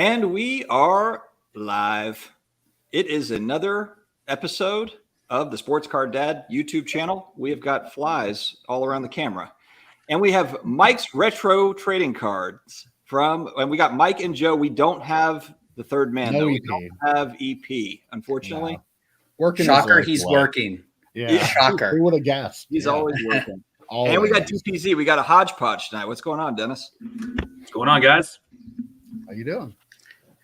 And we are live. It is another episode of the Sports Card Dad YouTube channel. We have got flies all around the camera. And we have Mike's retro trading cards and we got Mike and Joe. We don't have the third man, though. We don't have EP, unfortunately. No. Working Shocker, he's working. Yeah. Shocker. Who would have guessed? He's always working. Always. And we got DPZ. We got a hodgepodge tonight. What's going on, Dennis? What's going on, guys? How you doing?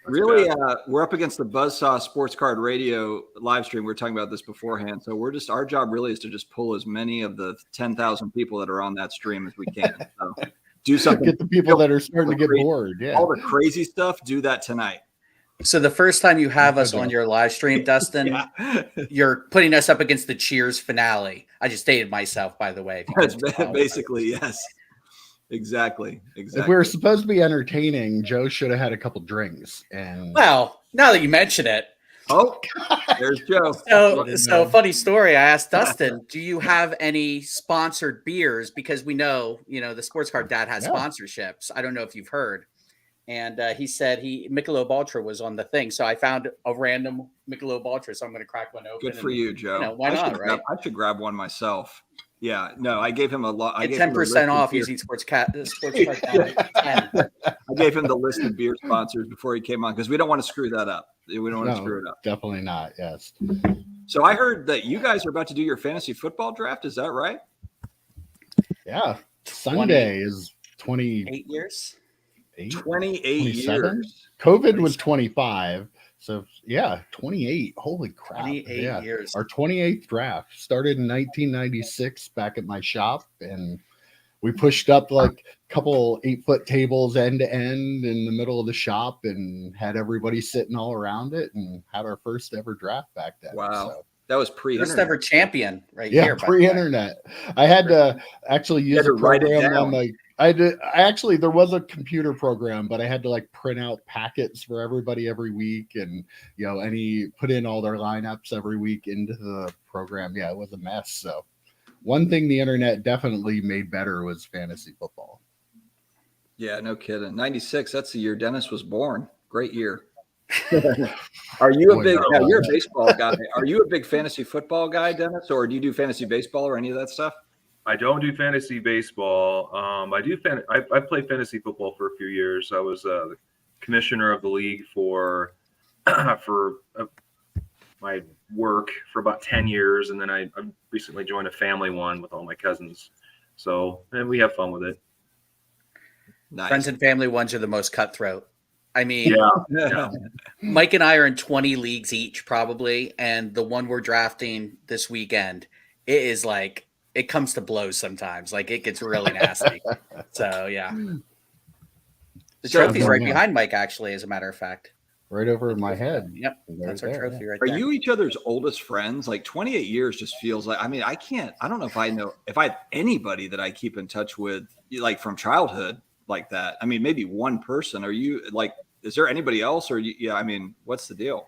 Really, we're up against the Buzzsaw Sports Card Radio live stream. We were talking about this beforehand. So our job really is to just pull as many of the 10,000 people that are on that stream as we can. So do something. Get the people that are starting to get bored. Yeah. All the crazy stuff, do that tonight. So the first time you have us on your live stream, Dustin, you're putting us up against the Cheers finale. I just dated myself, by the way. That's basically, yes. Exactly. If we were supposed to be entertaining, Joe should have had a couple drinks. And well, now that you mention it. Oh, there's Joe. So funny story. I asked Dustin, do you have any sponsored beers? Because we know, the Sports Card Dad has sponsorships. I don't know if you've heard. And he said Michelob Ultra was on the thing. So I found a random Michelob Ultra. So I'm going to crack one open. Good for you, Joe. Why not, right? I should grab one myself. Yeah, no, I gave him a lot. I gave 10% off using Sports Card Dad. I gave him the list of beer sponsors before he came on because we don't want to screw that up. We don't want to screw it up. Definitely not. Yes. So I heard that you guys are about to do your fantasy football draft. Is that right? Yeah. Sunday is 28 years. 28 years. COVID was 25. So, 28. Holy crap. 28 years. Our 28th draft started in 1996 back at my shop. And we pushed up like a couple 8-foot tables end to end in the middle of the shop and had everybody sitting all around it and had our first ever draft back then. Wow. So, that was pre-internet. First ever champion here. Yeah, pre-internet. I had to actually use a program on my... there was a computer program, but I had to print out packets for everybody every week and, put in all their lineups every week into the program. Yeah, it was a mess. So one thing the internet definitely made better was fantasy football. Yeah, no kidding. 96, that's the year Dennis was born. Great year. Are you you're a baseball guy. Are you a big fantasy football guy, Dennis, or do you do fantasy baseball or any of that stuff? I don't do fantasy baseball. I played fantasy football for a few years. I was the commissioner of the league for my work for about 10 years, and then I recently joined a family one with all my cousins. So, and we have fun with it. Nice. Friends and family ones are the most cutthroat. I mean, yeah. Mike and I are in 20 leagues each, probably, and the one we're drafting this weekend, it is it comes to blows sometimes. It gets really nasty. So, yeah. The trophy's right behind Mike, actually, as a matter of fact. Right over my head. Yep. That's our trophy right there. Are you each other's oldest friends? 28 years just feels like, I don't know if I have anybody that I keep in touch with, from childhood like that. Maybe one person. Are you is there anybody else or what's the deal?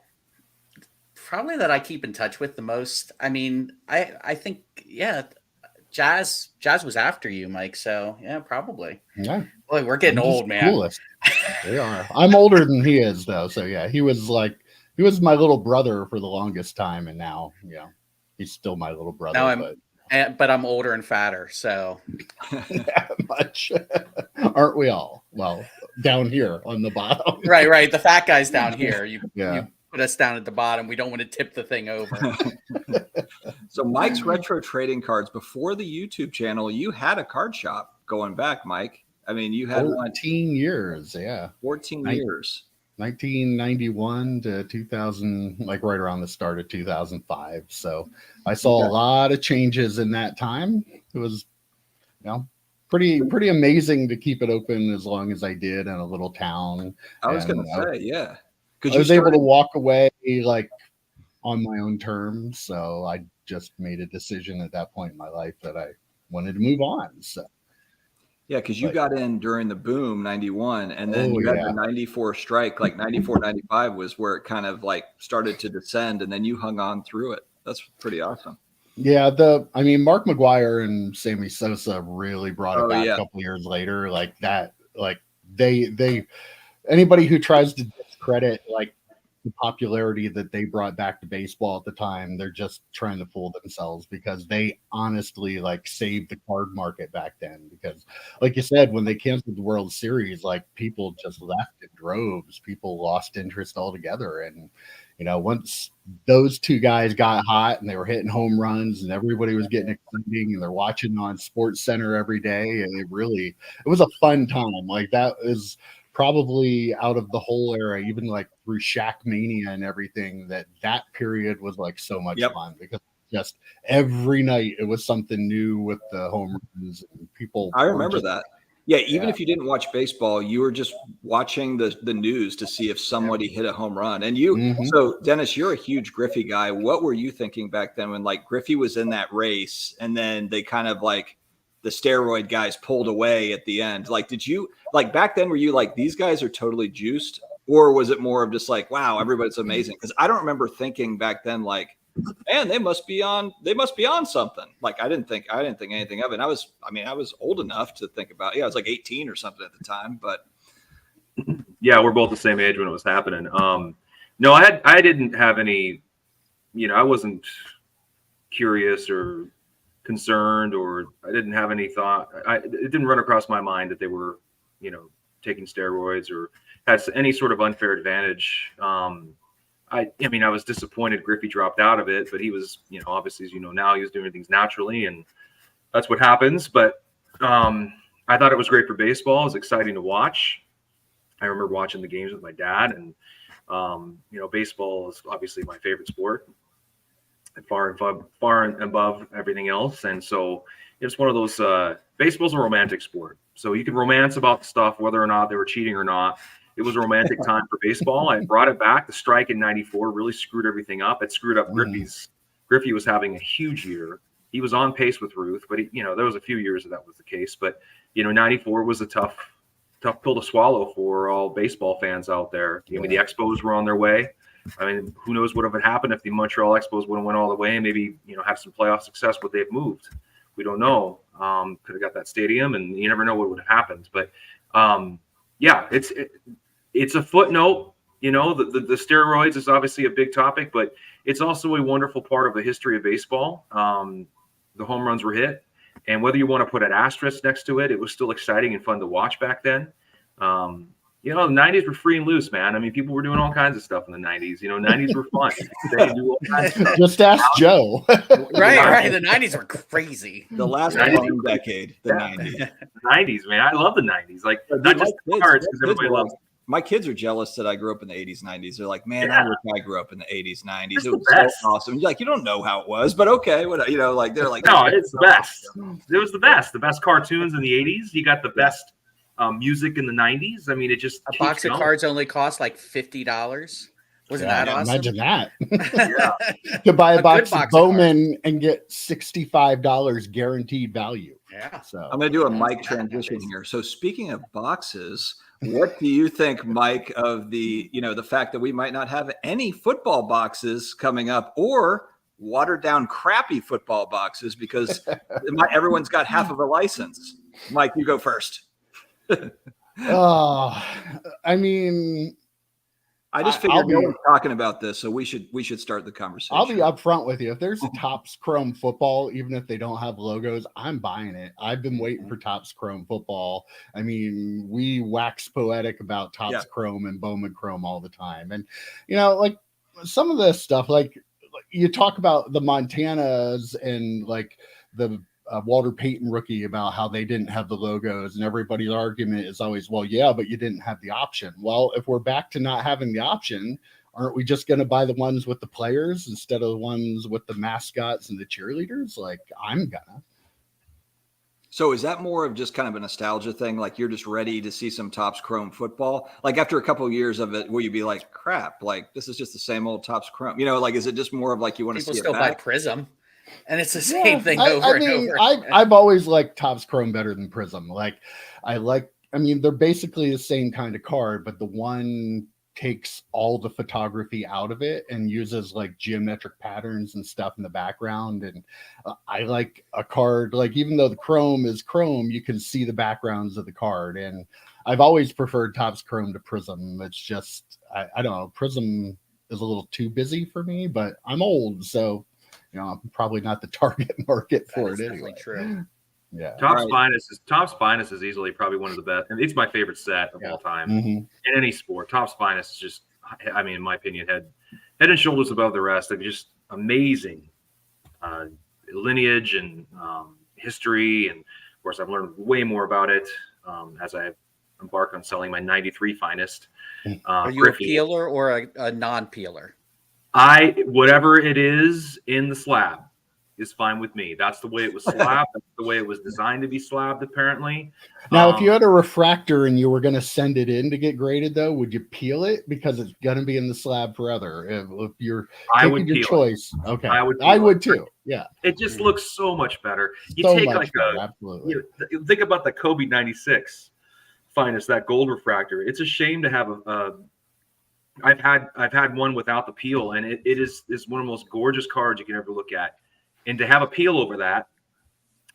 Probably that I keep in touch with the most. I think, Jazz was after you, Mike. So yeah, probably. Yeah. Boy, we're getting old, man. Coolest. They are. I'm older than he is, though. So yeah, he was my little brother for the longest time, and now he's still my little brother. But I'm older and fatter, so yeah, much. Aren't we all? Well, down here on the bottom. Right. The fat guy's down here. You put us down at the bottom. We don't want to tip the thing over. So Mike's retro trading cards, before the YouTube channel, you had a card shop going back, Mike. You had 14 years. Yeah. 14 years. 1991 to 2000, right around the start of 2005. So I saw a lot of changes in that time. It was, pretty amazing to keep it open as long as I did in a little town. I was going to say, yeah. I was able to walk away on my own terms. So I just made a decision at that point in my life that I wanted to move on. So. Yeah, because you got in during the boom, 91, and then you had the 94 strike, 94, 95 was where it kind of started to descend, and then you hung on through it. That's pretty awesome. Yeah, Mark McGuire and Sammy Sosa really brought it back a couple years later. They anybody who tries to discredit like the popularity that they brought back to baseball at the time, they're just trying to fool themselves, because they honestly like saved the card market back then. Because like you said, when they canceled the World Series, like people just left in droves. People lost interest altogether. And once those two guys got hot and they were hitting home runs and everybody was getting exciting and they're watching on Sports Center every day, and it was a fun time. Like that is probably, out of the whole era, even like through Shaq Mania and everything, that period was like so much fun, because just every night it was something new with the home runs and people. I remember that. Yeah, even if you didn't watch baseball, you were just watching the news to see if somebody hit a home run. And so Dennis, you're a huge Griffey guy. What were you thinking back then when like Griffey was in that race and then they kind of like the steroid guys pulled away at the end? Like, did you like back then, were you like, these guys are totally juiced? Or was it more of just like, wow, everybody's amazing? Because I don't remember thinking back then, like, man, they must be on something. Like, I didn't think anything of it. And I was old enough to think about, I was like 18 or something at the time, but yeah, we're both the same age when it was happening. No, I didn't have any, I wasn't curious or concerned, or I didn't have any thought. It didn't run across my mind that they were, taking steroids or had any sort of unfair advantage. I was disappointed Griffey dropped out of it, but he was, obviously, as now, he was doing things naturally, and that's what happens. But I thought it was great for baseball. It was exciting to watch. I remember watching the games with my dad, and baseball is obviously my favorite sport, and far and above everything else. And so it's one of those. Baseball's a romantic sport, so you can romance about stuff, whether or not they were cheating or not. It was a romantic time for baseball. I brought it back. The strike in '94 really screwed everything up. It screwed up Griffey's. Griffey was having a huge year. He was on pace with Ruth, but there was a few years that was the case. But '94 was a tough pill to swallow for all baseball fans out there. The Expos were on their way. Who knows what would have happened if the Montreal Expos would have went all the way and maybe have some playoff success? Would they have moved? We don't know. Could have got that stadium, and you never know what would have happened. But it's a footnote. The steroids is obviously a big topic, but it's also a wonderful part of the history of baseball. The home runs were hit, and whether you want to put an asterisk next to it, it was still exciting and fun to watch back then. The 90s were free and loose, man. People were doing all kinds of stuff in the 90s. 90s were fun. They could do all kinds of stuff. Just ask Joe. Right. The 90s were crazy. The last decade, the 90s. The 90s, man. I love the 90s. Like, not just cards, because everybody loves it. My kids are jealous that I grew up in the 80s, 90s. They're like, man, I wish I grew up in the 80s, 90s. It's it was so awesome. You're like, you don't know how it was, but okay. They're like, no, it's the best. It was the best. The best cartoons in the 80s. You got the best music in the 90s. It just a box of cards only cost like $50. Wasn't that awesome? Imagine that. To buy a box of Bowman and get $65 guaranteed value. Yeah. So I'm going to do a Mike transition here. So speaking of boxes, what do you think, Mike, of the fact that we might not have any football boxes coming up, or watered down crappy football boxes because everyone's got half of a license? Mike, you go first. I just figured no one's talking about this, so we should start the conversation. I'll be upfront with you. If there's Topps Chrome football, even if they don't have logos, I'm buying it. I've been waiting for Topps Chrome football. We wax poetic about Topps Chrome and Bowman Chrome all the time. And, like some of this stuff, like you talk about the Montanas and like the Walter Payton rookie about how they didn't have the logos, and everybody's argument is always, well, yeah, but you didn't have the option. Well, if we're back to not having the option, aren't we just going to buy the ones with the players instead of the ones with the mascots and the cheerleaders? Like, I'm gonna. So is that more of just kind of a nostalgia thing? Like you're just ready to see some Topps Chrome football? Like after a couple of years of it, will you be like, crap, like this is just the same old Topps Chrome? Like, is it just more of like you want to see it back? People still buy Prism. And it's the same thing over and over. I've always liked Topps Chrome better than Prism. They're basically the same kind of card, but the one takes all the photography out of it and uses like geometric patterns and stuff in the background. And I like a card, like even though the Chrome is Chrome, you can see the backgrounds of the card. And I've always preferred Topps Chrome to Prism. It's just I don't know. Prism is a little too busy for me, but I'm old, so I'm probably not the target market for it anyway. True. Yeah. Topps Finest is easily probably one of the best, and it's my favorite set of all time in any sport. Topps Finest is just, I mean, in my opinion, head and shoulders above the rest. They're just amazing lineage and history, and of course, I've learned way more about it as I embark on selling my '93 Finest. Are you a peeler or a non-peeler? Whatever it is in the slab is fine with me. That's the way it was slabbed. That's the way it was designed to be slabbed, apparently. Now, if you had a refractor and you were going to send it in to get graded, though, would you peel it? Because it's going to be in the slab forever. If you're taking your choice. Okay. I would too. Yeah. It just looks so much better. You so take much like better, absolutely. You think about the Kobe 96 Finest, that gold refractor. It's a shame to have I've had one without the peel, and it is one of the most gorgeous cards you can ever look at. And to have a peel over that,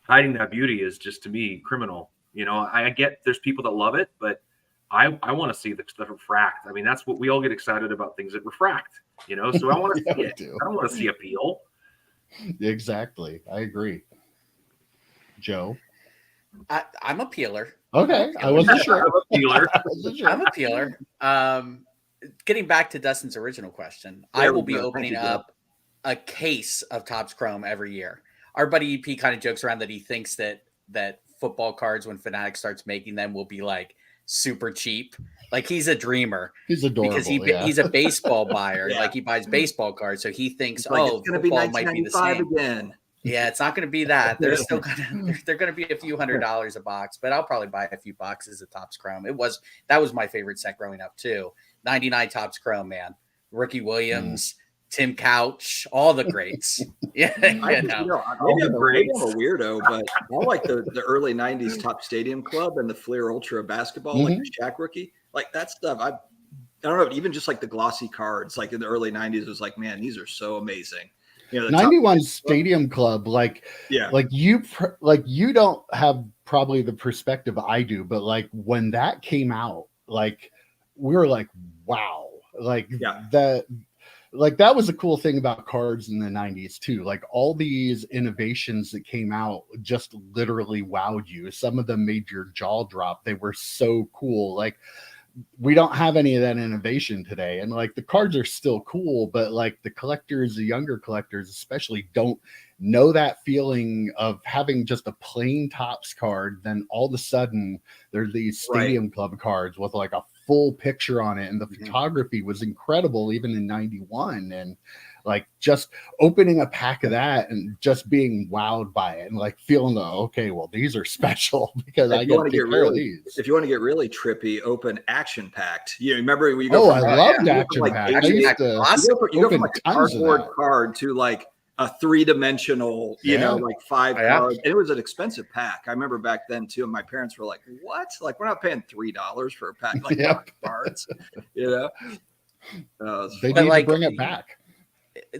hiding that beauty is just, to me, criminal. I get there's people that love it, but I want to see the stuff refract. I mean, that's what we all get excited about, things that refract. So I want to see it. I don't want to see a peel. Exactly. I agree. Joe? I'm a peeler. Okay. I wasn't sure. I'm a peeler. Getting back to Dustin's original question, I will be opening up a case of Topps Chrome every year. Our buddy EP kind of jokes around that he thinks that football cards, when Fanatics starts making them, will be like super cheap. Like, he's a dreamer. He's adorable because he's a baseball buyer. Like, he buys baseball cards, so he thinks, it's going to be 1995 again. Yeah, it's not going to be that. They're still they're going to be a few $100s a box, but I'll probably buy a few boxes of Topps Chrome. That was my favorite set growing up too. 99 Topps Chrome, man. Ricky Williams, Tim Couch, all the greats. Yeah, maybe I'm a weirdo, but I like the early '90s Topps Stadium Club and the Fleer Ultra basketball, like the Shaq rookie, like that stuff. I don't know, even just like the glossy cards, like in the early '90s, it was like, man, these are so amazing. 91 Stadium Club, you don't have probably the perspective I do, but like when that came out, like we were like, wow, that was a cool thing about cards in the 90s too. Like, all these innovations that came out just literally wowed you. Some of them made your jaw drop. They were so cool. Like, we don't have any of that innovation today, and like the cards are still cool, but like the younger collectors especially, don't know that feeling of having just a plain Topps card. Then all of a sudden there's these Stadium Club cards with like a full picture on it, and the photography was incredible even in 91. And like just opening a pack of that and just being wowed by it and like feeling these are special because I get to take care of these. If you want to get really trippy, open Action Packed. Remember when you go? Oh, I loved Action Packed. I used to you go from like a cardboard card to like a 3-dimensional, like 5 cards. And it was an expensive pack. I remember back then too. And my parents were like, "What? Like, we're not paying $3 for a pack like 5 cards." They need to bring it back.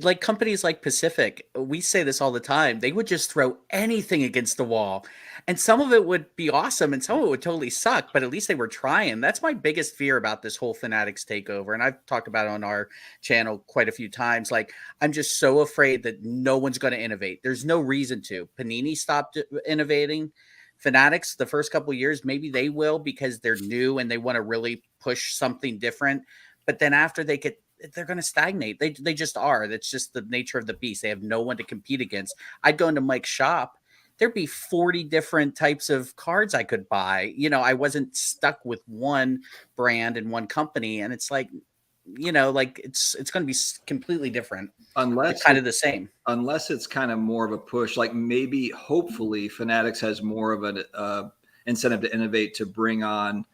Like companies like Pacific, we say this all the time. They would just throw anything against the wall, and some of it would be awesome, and some of it would totally suck. But at least they were trying. That's my biggest fear about this whole Fanatics takeover, and I've talked about it on our channel quite a few times. Like, I'm just so afraid that no one's going to innovate. There's no reason to. Panini stopped innovating. Fanatics, the first couple of years, maybe they will because they're new and they want to really push something different. But then after they're going to stagnate. They just are. That's just the nature of the beast. They have no one to compete against. I'd go into Mike's shop. There'd be 40 different types of cards I could buy. I wasn't stuck with one brand and one company. And it's like, it's going to be completely different. Unless it's kind of the same. Unless it's kind of more of a push, like maybe, hopefully, Fanatics has more of an incentive to innovate, to bring on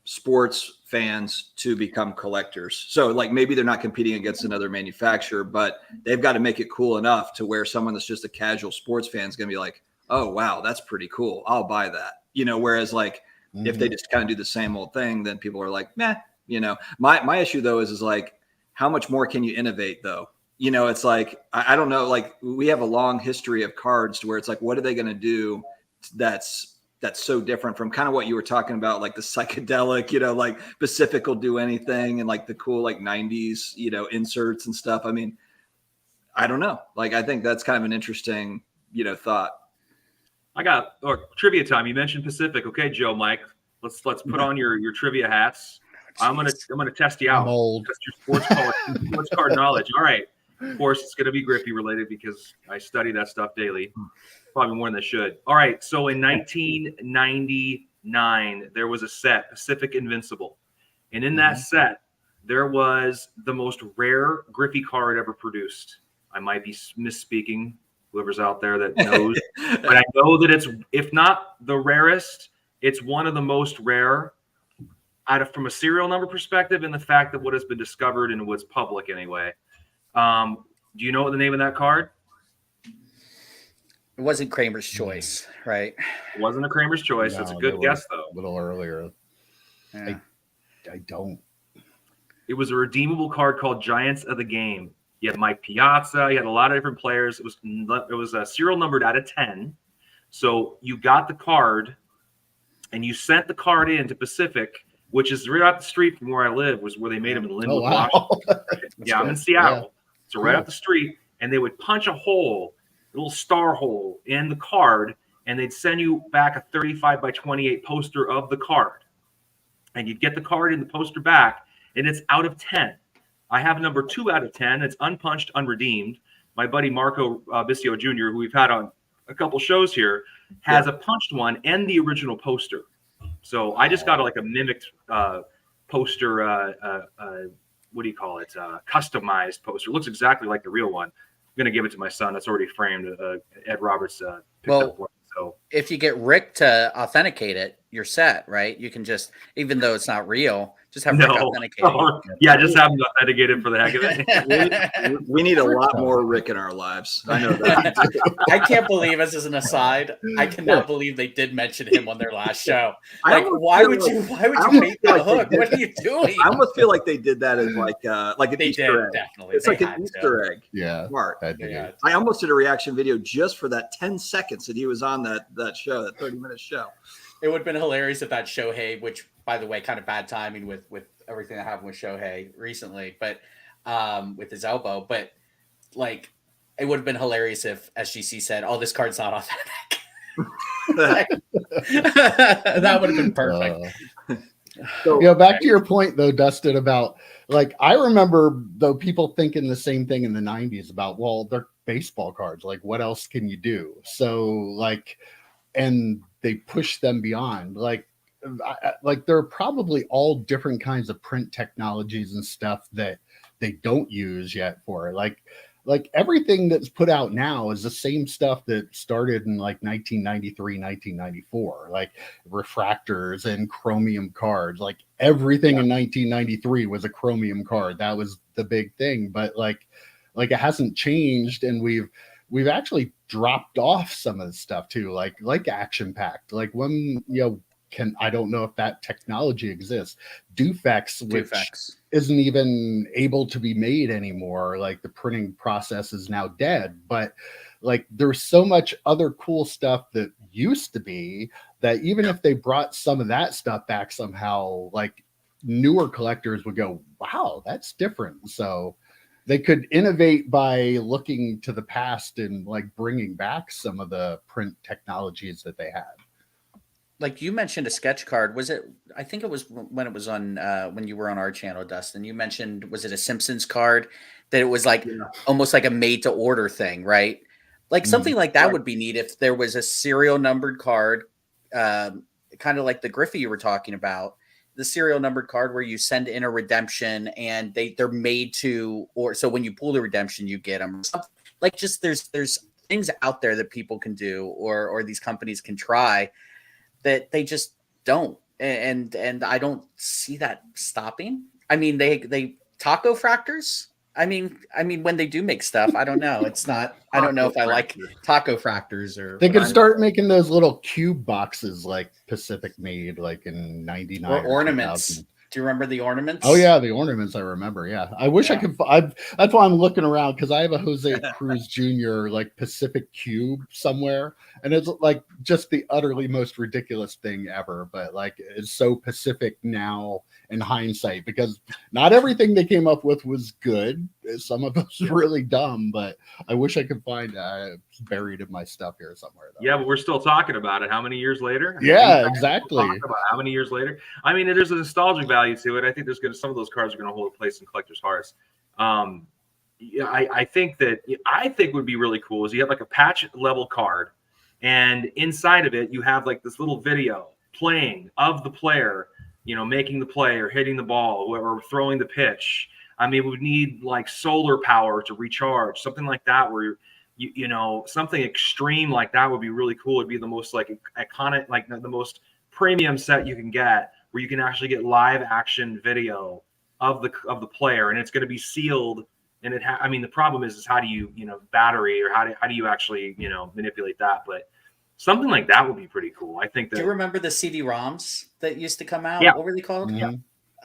sports fans to become collectors. So like maybe they're not competing against another manufacturer, but they've got to make it cool enough to where someone that's just a casual sports fan is going to be like, "Oh, wow, that's pretty cool. I'll buy that." Whereas like if they just kind of do the same old thing, then people are like, "Meh." My issue though is like, how much more can you innovate though? It's like, I don't know. Like, we have a long history of cards to where it's like, what are they going to do that's that's so different from kind of what you were talking about, like the psychedelic, like Pacific Will Do Anything and like the cool like 90s, inserts and stuff. I mean, I don't know. Like, I think that's kind of an interesting, thought. I got trivia time. You mentioned Pacific. Okay, Joe, Mike, let's put on your trivia hats. I'm gonna test you out. I'm old. Test your sports card knowledge. All right. Of course, it's gonna be Griffey related because I study that stuff daily, probably more than I should. All right. So in 1999, there was a set, Pacific Invincible, and in that set, there was the most rare Griffey card ever produced. I might be misspeaking. Whoever's out there that knows, but I know that it's, if not the rarest, it's one of the most rare from a serial number perspective, and the fact that what has been discovered and what's public anyway. Do you know what the name of that card? It wasn't Kramer's Choice, right? It wasn't a Kramer's Choice. That's a good guess, though. A little earlier. Yeah. I don't. It was a redeemable card called Giants of the Game. You had Mike Piazza. You had a lot of different players. It was serial numbered out of 10. So you got the card, and you sent the card in to Pacific, which is right up the street from where I live, was where they made them in Linwood, Washington. Yeah, I'm in Seattle. Yeah. So right up the street, and they would punch a hole, a little star hole in the card, and they'd send you back a 35 by 28 poster of the card. And you'd get the card and the poster back, and it's out of 10. I have number 2 out of 10. It's unpunched, unredeemed. My buddy Marco Biscio Jr., who we've had on a couple shows here, has a punched one and the original poster. So I just got a mimicked poster. What do you call it? Customized poster. It looks exactly like the real one. I'm going to give it to my son. That's already framed. Ed Roberts picked up for it. So if you get Rick to authenticate it, you're set, right? You can just, even though it's not real, just have Rick authenticate it. Yeah, just have him authenticate it for the heck of it. we need a lot more Rick in our lives. I know that. I can't believe, as an aside, I cannot believe they did mention him on their last show. Like, why would you make that hook? What are you doing? I almost feel like they did that as like an Easter egg. Definitely. It's like an Easter egg. Yeah. Smart. Yeah. I almost did a reaction video just for that 10 seconds that he was on that show, that 30-minute show. It would have been hilarious if that Shohei, which, by the way, kind of bad timing with everything that happened with Shohei recently, but with his elbow. But like, it would have been hilarious if SGC said, "Oh, this card's not authentic." That would have been perfect. So, back to your point though, Dustin, about like, I remember though people thinking the same thing in the 90s about, well, they're baseball cards. Like, what else can you do? So like, and they push them beyond like they're probably all different kinds of print technologies and stuff that they don't use yet for it. Like everything that's put out now is the same stuff that started in like 1993, 1994, like refractors and chromium cards. Like everything in 1993 was a chromium card. That was the big thing, but like it hasn't changed, and we've actually dropped off some of the stuff too, like Action Packed, like when I don't know if that technology exists. Dufex, which isn't even able to be made anymore. Like the printing process is now dead, but like there's so much other cool stuff that used to be that even if they brought some of that stuff back somehow, like newer collectors would go, wow, that's different. So they could innovate by looking to the past and like bringing back some of the print technologies that they had. Like you mentioned a sketch card. Was it, I think it was when it was on, when you were on our channel, Dustin, you mentioned, was it a Simpsons card that it was like almost like a made to order thing, right? Like something like that would be neat if there was a serial numbered card, kind of like the Griffey you were talking about, the serial numbered card where you send in a redemption and they're made to, or so when you pull the redemption, you get them. Like just there's things out there that people can do or these companies can try that they just don't. And I don't see that stopping. I mean, they taco fractors. I mean, when they do make stuff, I don't know. It's not, I don't know if I like taco fractors or. They could start making those little cube boxes like Pacific made like in 99. Or ornaments. Do you remember the ornaments? Oh yeah, the ornaments I remember. Yeah, I wish I could. That's why I'm looking around, because I have a Jose Cruz Jr. like Pacific Cube somewhere, and it's like just the utterly most ridiculous thing ever. But like, it's so Pacific now in hindsight, because not everything they came up with was good. Some of it was really dumb, but I wish I could find it's buried in my stuff here somewhere. Though. Yeah, but we're still talking about it. How many years later? Yeah, exactly. About how many years later? I mean, there's a nostalgic value to it. I think some of those cards are going to hold a place in collectors' hearts. Yeah, I think would be really cool is you have like a patch level card, and inside of it you have like this little video playing of the player, making the play or hitting the ball or throwing the pitch. I mean, we would need like solar power to recharge, something like that, where something extreme like that would be really cool. It'd be the most like iconic, like the most premium set you can get, where you can actually get live action video of the player, and it's going to be sealed. And the problem is how do you, battery, or how do you actually, manipulate that? But something like that would be pretty cool. I think that. Do you remember the CD-ROMs that used to come out? Yeah. What were they called? Mm-hmm. Yeah.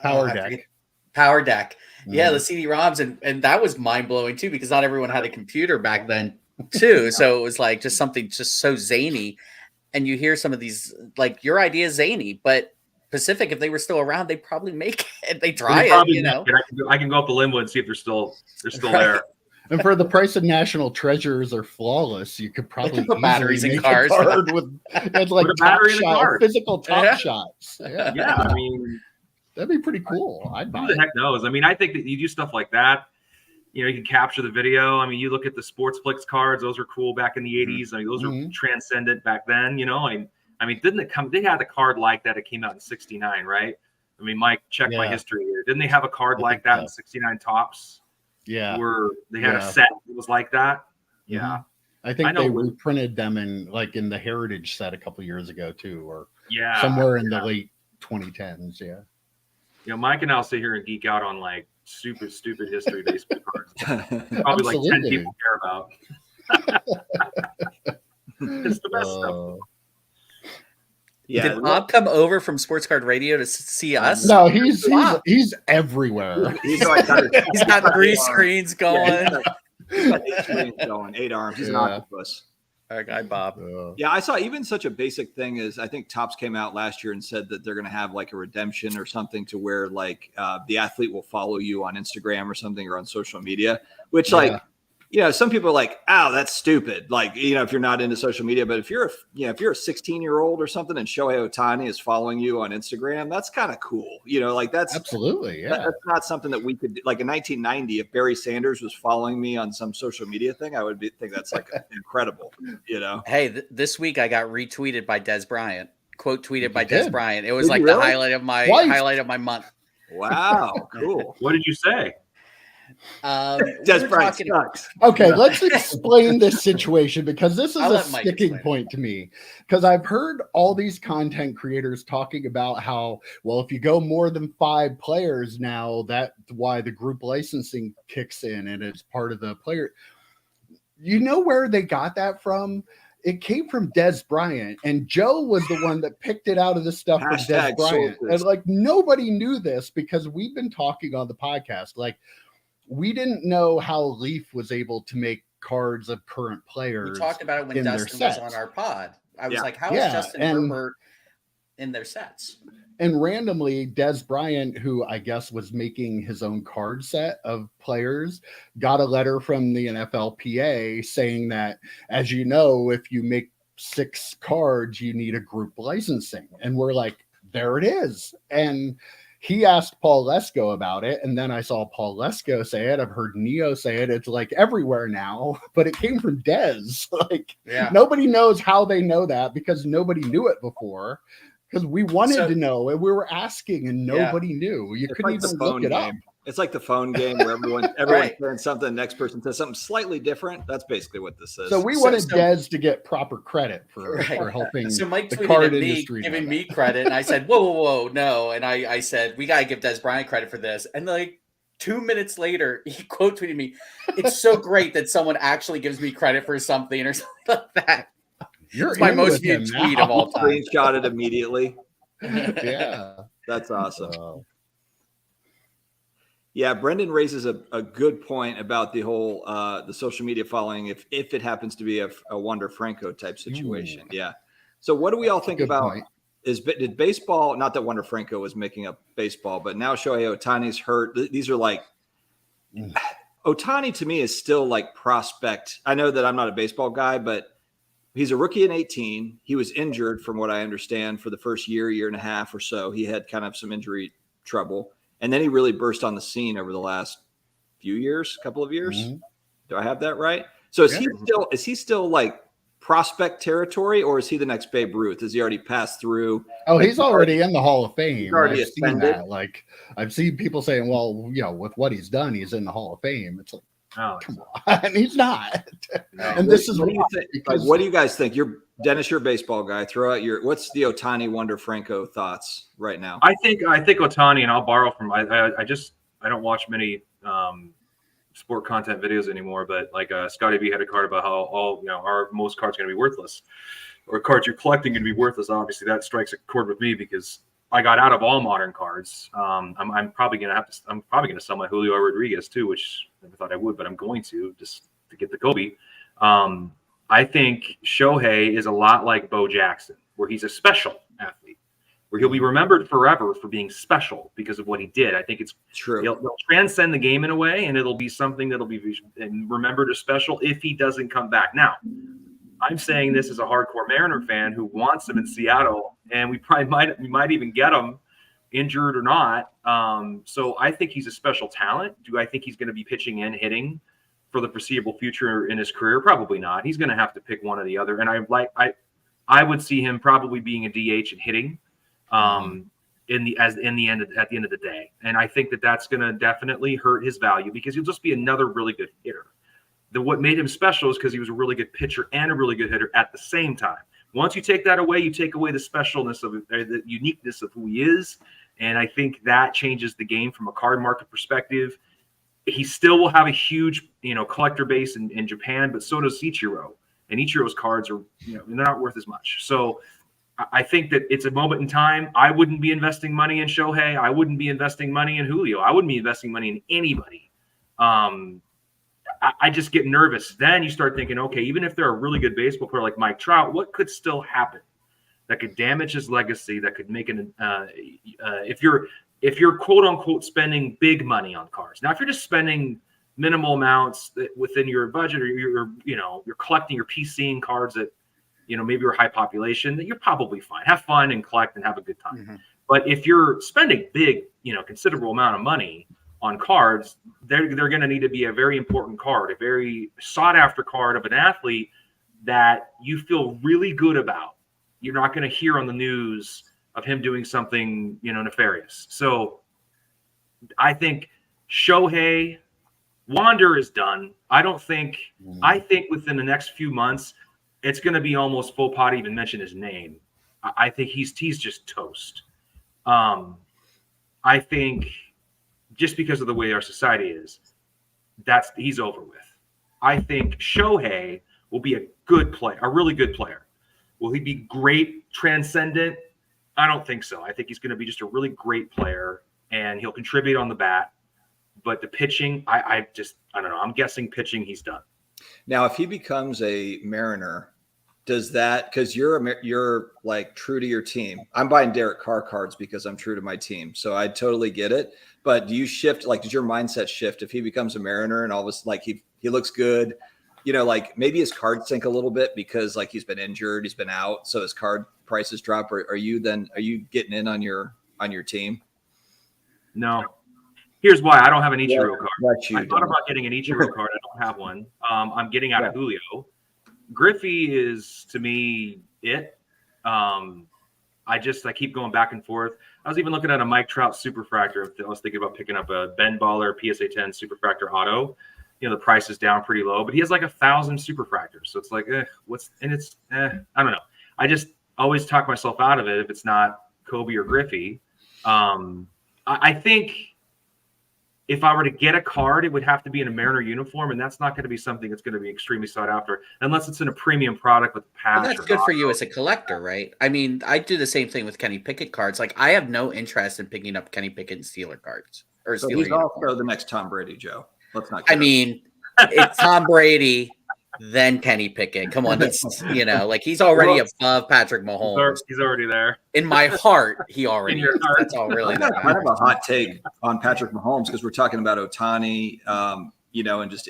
Power Deck. Power Deck. Mm-hmm. Yeah, the CD-ROMs, and that was mind-blowing too, because not everyone had a computer back then too. So it was like just something just so zany. And you hear some of these, like, your idea is zany, but Pacific, if they were still around, they'd probably make it. They try it, I can go up the limbo and see if they're still there. And for the price of National Treasures or Flawless, you could probably put batteries in cars. cars. It's like physical top shots. Yeah. Yeah, I mean, that'd be pretty cool. I'd buy who the heck knows? I mean, I think that you do stuff like that. You can capture the video. I mean, you look at the Sportsplex cards; those were cool back in the '80s. I mean, those were transcendent back then. I mean, didn't it come? They had a card like that. It came out in '69, right? I mean, Mike, check my history here. Didn't they have a card like that in '69 Topps? Yeah, where they had a set that was like that. Yeah, I think they reprinted them in the Heritage set a couple years ago too, or somewhere in the late 2010s. Yeah, Mike and I'll sit here and geek out on like super stupid history baseball cards. Probably like 10 people care about. It's the best stuff. Yeah. Did Bob come over from Sports Card Radio to see us? No, he's everywhere. He's got 3 screens going. He's got 8 screens going, 8 arms. He's an octopus. Our guy Bob. Yeah, I saw even such a basic thing as I think Topps came out last year and said that they're going to have like a redemption or something to where like the athlete will follow you on Instagram or something, or on social media, which some people are like, oh, that's stupid. Like, if you're not into social media, but if you're a 16-year-old or something and Shohei Otani is following you on Instagram, that's kind of cool. Like that's absolutely, that's not something that we could do. Like in 1990, if Barry Sanders was following me on some social media thing, I would think that's like incredible, Hey, this week I got retweeted by Dez Bryant, quote tweeted by Dez Bryant. It was like the highlight of my month. Wow. Cool. What did you say? Dez Bryant sucks. Okay, let's explain this situation, because this is a sticking point to me, because I've heard all these content creators talking about how, well, if you go more than 5 players now, that's why the group licensing kicks in and it's part of the player. You know where they got that from? It came from Dez Bryant, and Joe was the one that picked it out of the stuff from Dez Bryant. And like, nobody knew this, because we've been talking on the podcast, like, we didn't know how Leaf was able to make cards of current players. We talked about it when Dustin was on our pod. I was like, how is Justin Herbert in their sets? And randomly, Dez Bryant, who I guess was making his own card set of players, got a letter from the NFLPA saying that, as you know, if you make 6 cards, you need a group licensing. And we're like, there it is. And he asked Paul Lesko about it, and then I saw Paul Lesko say it. I've heard Neo say it. It's like everywhere now, but it came from Dez. Nobody knows how they know that, because nobody knew it before, because we wanted to know, and we were asking, and nobody knew. You couldn't even look it up. It's like the phone game where everyone's saying something, the next person says something slightly different. That's basically what this is. So we wanted Dez to get proper credit for helping Mike the card industry. Giving me credit, and I said, whoa, no. And I said, we got to give Dez Bryant credit for this. And like 2 minutes later, he quote tweeted me, "It's so great that someone actually gives me credit for something," or something like that. It's my most viewed tweet of all time. Screenshot it immediately. Yeah. That's awesome. Yeah, Brendan raises a good point about the whole the social media following if it happens to be a Wander Franco type situation. Ooh. Yeah. So what do we all think about? Point. Did baseball? Not that Wander Franco was making up baseball, but now Shohei Otani's hurt. These are like Otani to me is still like prospect. I know that I'm not a baseball guy, but he's a rookie in 18. He was injured, from what I understand, for the first year and a half or so. He had kind of some injury trouble. And then he really burst on the scene over the last couple of years. Mm-hmm. Do I have that right? So is he still like prospect territory, or is he the next Babe Ruth? Has he already passed through? Oh, like, he's already in the Hall of Fame. I've seen that. Like, I've seen people saying, well, with what he's done, he's in the Hall of Fame. It's like, come on, he's not. No. And this is what do you think? Because, what do you guys think? Dennis, you're a baseball guy. Throw out what's the Otani Wander Franco thoughts right now? I think Otani, and I'll borrow from I don't watch many sport content videos anymore, but like Scotty B had a card about how all most cards are going to be worthless, or cards you're collecting going to be worthless. Obviously, that strikes a chord with me because I got out of all modern cards. I'm probably going to sell my Julio Rodriguez too, which I never thought I would, but I'm going to just to get the Kobe. I think Shohei is a lot like Bo Jackson, where he's a special athlete, where he'll be remembered forever for being special because of what he did. I think it's true. He'll transcend the game in a way, and it'll be something that'll be remembered as special if he doesn't come back. Now, I'm saying this as a hardcore Mariner fan who wants him in Seattle, and we might even get him injured or not. So I think he's a special talent. Do I think he's going to be pitching and hitting for the foreseeable future in his career? Probably not. He's going to have to pick one or the other. And I would see him probably being a DH and hitting at the end of the day. And I think that's going to definitely hurt his value because he'll just be another really good hitter. What made him special is because he was a really good pitcher and a really good hitter at the same time. Once you take that away, you take away the specialness of the uniqueness of who he is. And I think that changes the game from a card market perspective. He still will have a huge, collector base in Japan, but so does Ichiro. And Ichiro's cards are, they're not worth as much. So I think that it's a moment in time. I wouldn't be investing money in Shohei. I wouldn't be investing money in Julio. I wouldn't be investing money in anybody. I just get nervous. Then you start thinking, okay, even if they're a really good baseball player like Mike Trout, what could still happen that could damage his legacy, that could make if you're quote unquote spending big money on cards. Now, if you're just spending minimal amounts within your budget, or you're collecting, your PCing cards that, maybe are high population, that you're probably fine. Have fun and collect and have a good time. Mm-hmm. But if you're spending big, considerable amount of money on cards, they're going to need to be a very important card, a very sought after card of an athlete that you feel really good about. You're not going to hear on the news of him doing something, nefarious. So I think Shohei Wander is done. I think within the next few months, it's going to be almost faux pas to even mention his name. I think he's just toast. I think just because of the way our society is, he's over with. I think Shohei will be a good player, a really good player. Will he be great, transcendent? I don't think so. I think he's going to be just a really great player, and he'll contribute on the bat. But the pitching, I don't know. I'm guessing pitching, he's done. Now, if he becomes a Mariner, does that, because you're like true to your team. I'm buying Derek Carr cards because I'm true to my team, so I totally get it. But do you shift? Like, does your mindset shift if he becomes a Mariner and all of a sudden, like he looks good? Like maybe his cards sink a little bit because like he's been injured, he's been out, so his card prices drop. Or are you getting in on your team? No. Here's why. I don't have an Ichiro card. I thought about getting an Ichiro card. I don't have one. I'm getting out of Julio. Griffey is, to me, it. I keep going back and forth. I was even looking at a Mike Trout Superfractor. I was thinking about picking up a Ben Baller PSA 10 Superfractor Auto. The price is down pretty low, but he has like 1,000 Superfractors. So it's like, I don't know. I just always talk myself out of it if it's not Kobe or Griffey. I think if I were to get a card, it would have to be in a Mariner uniform, and that's not going to be something that's going to be extremely sought after unless it's in a premium product with a patch. Well, that's good for you as a collector, right? I mean, I do the same thing with Kenny Pickett cards. Like, I have no interest in picking up Kenny Pickett and Steeler cards. or So Steeler he's uniform. also the next Tom Brady, Joe. Let's not. I mean, it's Tom Brady, then Kenny Pickett. Come on, that's like he's already above Patrick Mahomes. He's already there. In my heart, he already is. Heart. That's all really. I got kind of a hot take on Patrick Mahomes because we're talking about Otani, and just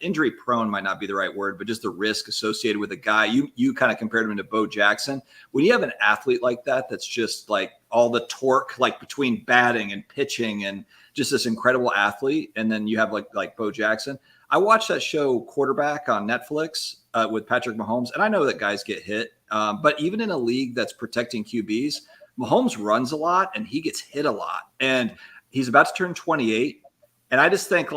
injury prone might not be the right word, but just the risk associated with a guy. You kind of compared him to Bo Jackson. When you have an athlete like that, that's just like all the torque, like between batting and pitching and just this incredible athlete. And then you have like Bo Jackson. I watched that show Quarterback on Netflix with Patrick Mahomes. And I know that guys get hit, but even in a league that's protecting QBs, Mahomes runs a lot and he gets hit a lot. And he's about to turn 28. And I just think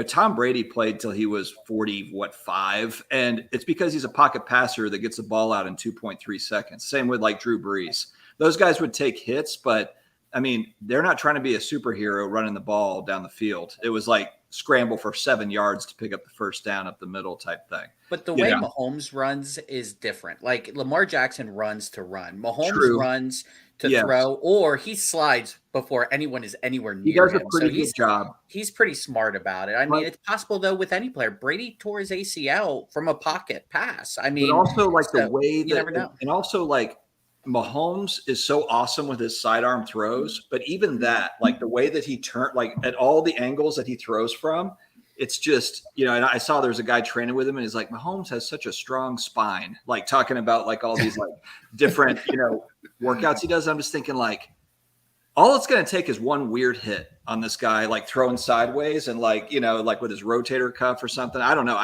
Tom Brady played till he was 5. And it's because he's a pocket passer that gets the ball out in 2.3 seconds. Same with Drew Brees. Those guys would take hits, but I mean, they're not trying to be a superhero running the ball down the field. It was like scramble for 7 yards to pick up the first down up the middle type thing. But the way Mahomes runs is different. Like Lamar Jackson runs to run. Mahomes runs to throw, or he slides before anyone is anywhere near him. He does a pretty good job. He's pretty smart about it. I mean, it's possible though with any player. Brady tore his ACL from a pocket pass. I mean, but also the way you never know. And also Mahomes is so awesome with his sidearm throws, but even that, the way that he turned, at all the angles that he throws from, it's just, and I saw there's a guy training with him and he's like, Mahomes has such a strong spine, talking about all these different, workouts he does. I'm just thinking all it's going to take is one weird hit on this guy, throwing sideways and with his rotator cuff or something. I don't know.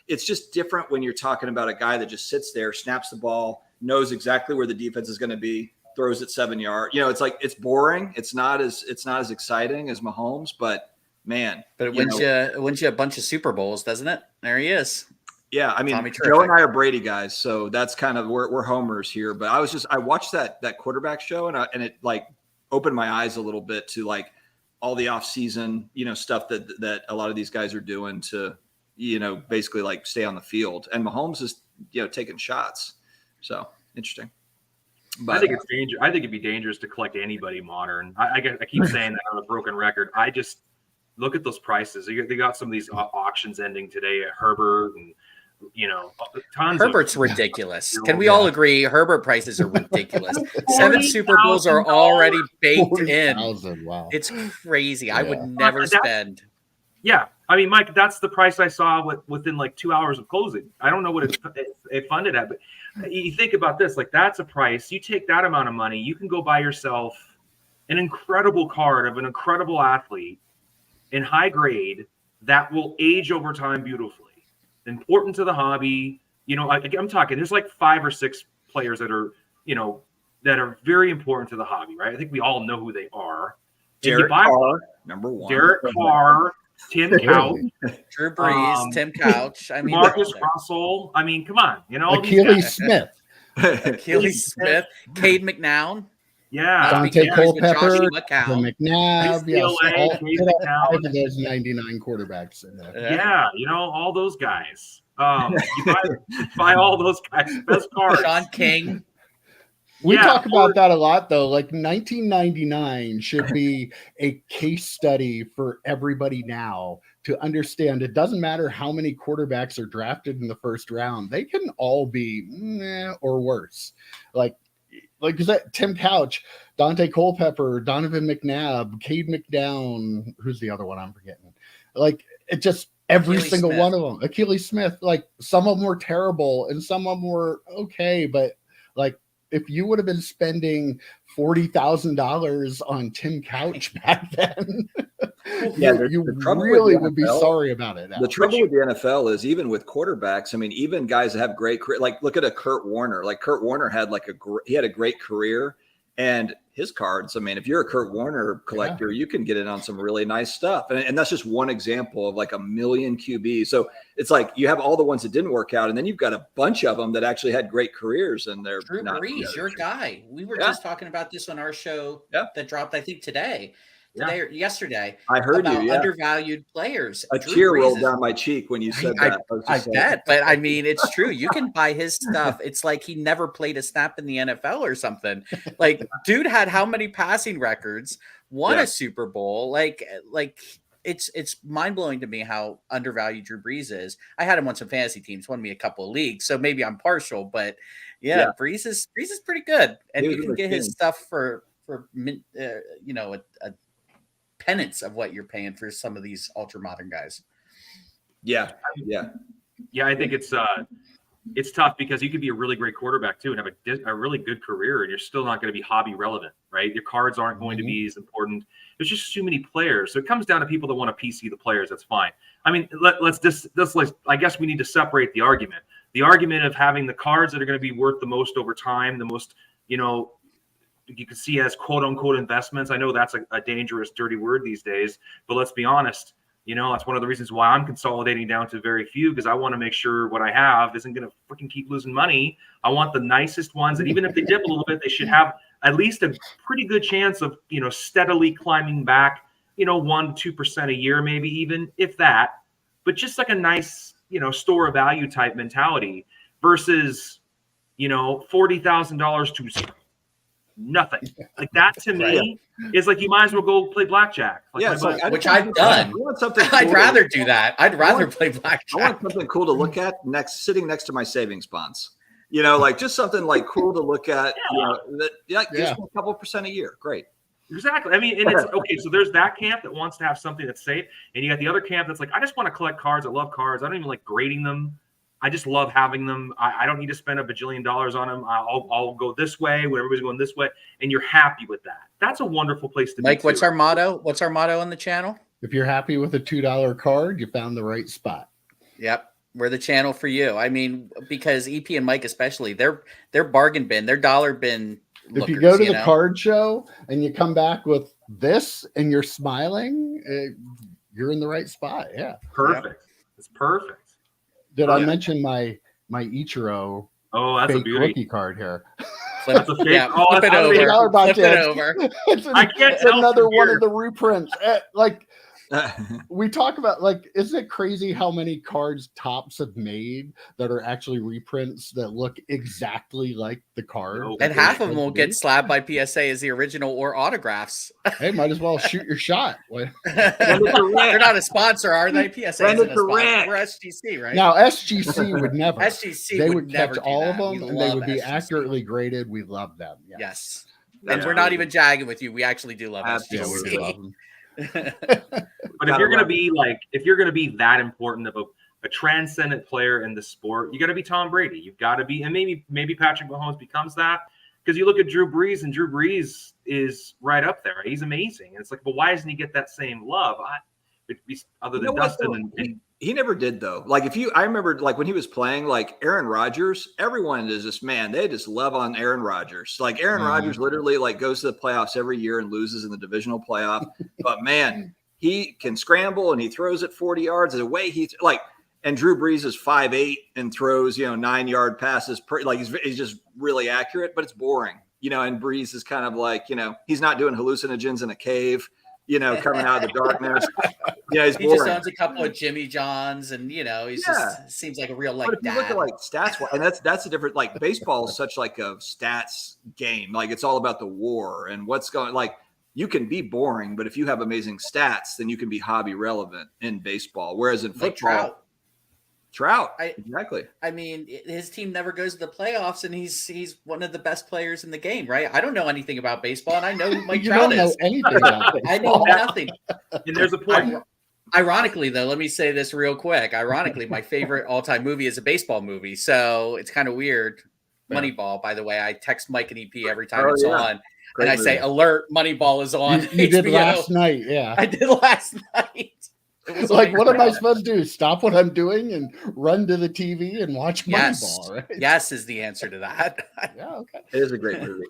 It's just different when you're talking about a guy that just sits there, snaps the ball, knows exactly where the defense is going to be, throws it 7 yards. It's boring. It's not as exciting as Mahomes, but man. But it wins you a bunch of Super Bowls, doesn't it? There he is. Yeah, I mean, Joe and I are Brady guys, so that's kind of we're homers here. But I watched that quarterback show and it opened my eyes a little bit to all the off season stuff that a lot of these guys are doing to basically stay on the field. And Mahomes is taking shots. So interesting. But I think it's dangerous. I think it'd be dangerous to collect anybody modern. I keep saying that on a broken record. I just look at those prices. They got some of these auctions ending today at Herbert and tons. Herbert's ridiculous. Can we all agree? Herbert prices are ridiculous. 7 Super Bowls are already baked in. Wow, it's crazy. Yeah. I would never spend. Yeah. I mean, Mike, that's the price I saw within 2 hours of closing. I don't know what it funded at, but you think about this, that's a price. You take that amount of money, you can go buy yourself an incredible card of an incredible athlete in high grade that will age over time beautifully. Important to the hobby. I'm talking, there's 5 or 6 players that are, that are very important to the hobby, right? I think we all know who they are. Derek Carr, number 1. Derek Carr. Tim Couch, Drew Brees, Tim Couch. I mean, Marcus Russell. I mean, come on, Achilles Smith, Cade McNown. Yeah, Dante Culpepper, McNabb. All of those 99 quarterbacks in there. Yeah, all those guys. You buy all those guys. Best cards. Sean King. We talk about that a lot, though. 1999 should be a case study for everybody now to understand. It doesn't matter how many quarterbacks are drafted in the first round; they can all be meh or worse. Like is that Tim Couch, Dante Culpepper, Donovan McNabb, Cade McNown. Who's the other one I'm forgetting? It just every Achilles single Smith. one of them. Achilles Smith. Some of them were terrible, and some of them were okay, but if you would have been spending $40,000 on Tim Couch back then, you really would be sorry about it. The trouble with the NFL is even with quarterbacks. I mean, even guys that have great career, look at a Kurt Warner. Kurt Warner had he had a great career, and his cards. I mean, if you're a Kurt Warner collector, you can get in on some really nice stuff. And that's just one example of a million QBs. So it's you have all the ones that didn't work out, and then you've got a bunch of them that actually had great careers, and they're Drew not Brees, your guy. We were just talking about this on our show that dropped, I think, today or yesterday. I heard about you. Undervalued players. A tear rolled down my cheek when you said that. I bet, but I mean, it's true. You can buy his stuff. It's he never played a snap in the NFL or something. Dude had how many passing records? won a Super Bowl. Like it's mind blowing to me how undervalued Drew Brees is. I had him on some fantasy teams, won me a couple of leagues, so maybe I'm partial, but Brees is pretty good, and you can get his stuff for a penance of what you're paying for some of these ultra modern guys. Yeah. I think it's tough because you could be a really great quarterback too and have a really good career, and you're still not going to be hobby relevant, right? Your cards aren't going to be as important. There's just too many players, so it comes down to people that want to PC the players. That's fine. I mean, let's I guess we need to separate the argument. The argument of having the cards that are going to be worth the most over time, the most, you can see as quote unquote investments. I know that's a dangerous, dirty word these days, but let's be honest. That's one of the reasons why I'm consolidating down to very few, because I want to make sure what I have isn't going to freaking keep losing money. I want the nicest ones, and even if they dip a little bit, they should have at least a pretty good chance of, steadily climbing back, 1% to 2% a year, maybe even if that, but just like a nice, store of value type mentality versus, $40,000 to nothing. Like that to me is like you might as well go play blackjack. Which I've done. I'd rather do that. I'd rather play blackjack. I want something cool to look at sitting next to my savings bonds. Like just something like cool to look at. That gives me a couple percent a year. Great. Exactly. I mean, and it's okay. So there's that camp that wants to have something that's safe, and you got the other camp that's like, I just want to collect cards. I love cards. I don't even like grading them. I just love having them. I don't need to spend $1 bajillion on them. I'll go this way when everybody's going this way, and you're happy with that. That's a wonderful place to be. Mike, what's our motto? What's our motto on the channel? If you're happy with a $2 card, you found the right spot. Yep. We're the channel for you. I mean, because EP and Mike especially, they're bargain bin, they're dollar bin lookers, if you go to the card show and you come back with this and you're smiling, you're in the right spot. Yeah. Perfect. Yep. It's perfect. Did I mention my Ichiro? Oh, that's a beauty rookie card here. Flip it over. I can't tell another one of the reprints. We talk about, isn't it crazy how many cards Topps have made that are actually reprints that look exactly like the card? And half of them will get slabbed by PSA as the original or autographs. Hey, might as well shoot your shot. They're not a sponsor, are they? PSA isn't a sponsor. We're SGC, right? Now, SGC would never. They would catch all of them, and they would be accurately graded. We love them. Yes. And we're not even jagging with you. We actually do love SGC. Yeah, we love them. But if you're going to be that important of a transcendent player in the sport, you got to be Tom Brady. You've got to be, and maybe Patrick Mahomes becomes that, because you look at Drew Brees, and Drew Brees is right up there. He's amazing, and it's like, but why doesn't he get that same love? Other than Dustin and he never did though. I remember when he was playing Aaron Rodgers, everyone is just, man, they just love on Aaron Rodgers. Aaron Rodgers literally goes to the playoffs every year and loses in the divisional playoff. But man, he can scramble and he throws it 40 yards. The way and Drew Brees is 5'8" and throws 9-yard passes. He's just really accurate, but it's boring. And Brees is kind of he's not doing hallucinogens in a cave. Coming out of the darkness. He's boring. He just owns a couple of Jimmy Johns, and he's just seems like a real but if dad. you look at stats, and that's a different baseball is such a stats game. It's all about the WAR and what's going. You can be boring, but if you have amazing stats, then you can be hobby relevant in baseball. Whereas in football, Trout, exactly. I mean, his team never goes to the playoffs, and he's one of the best players in the game, right? I don't know anything about baseball, and I know who Mike Trout is. Know anything about I know nothing. And there's a point. Ironically, though, let me say this real quick. Ironically, my favorite all-time movie is a baseball movie, so it's kind of weird. Moneyball, by the way. I text Mike and EP every time it's on, Great and I movie. say, "Alert! Moneyball is on." You did last night, yeah. I did last night. It was what am I supposed to do? Stop what I'm doing and run to the TV and watch Moneyball, right? Yes is the answer to that. Yeah, okay. It is a great movie.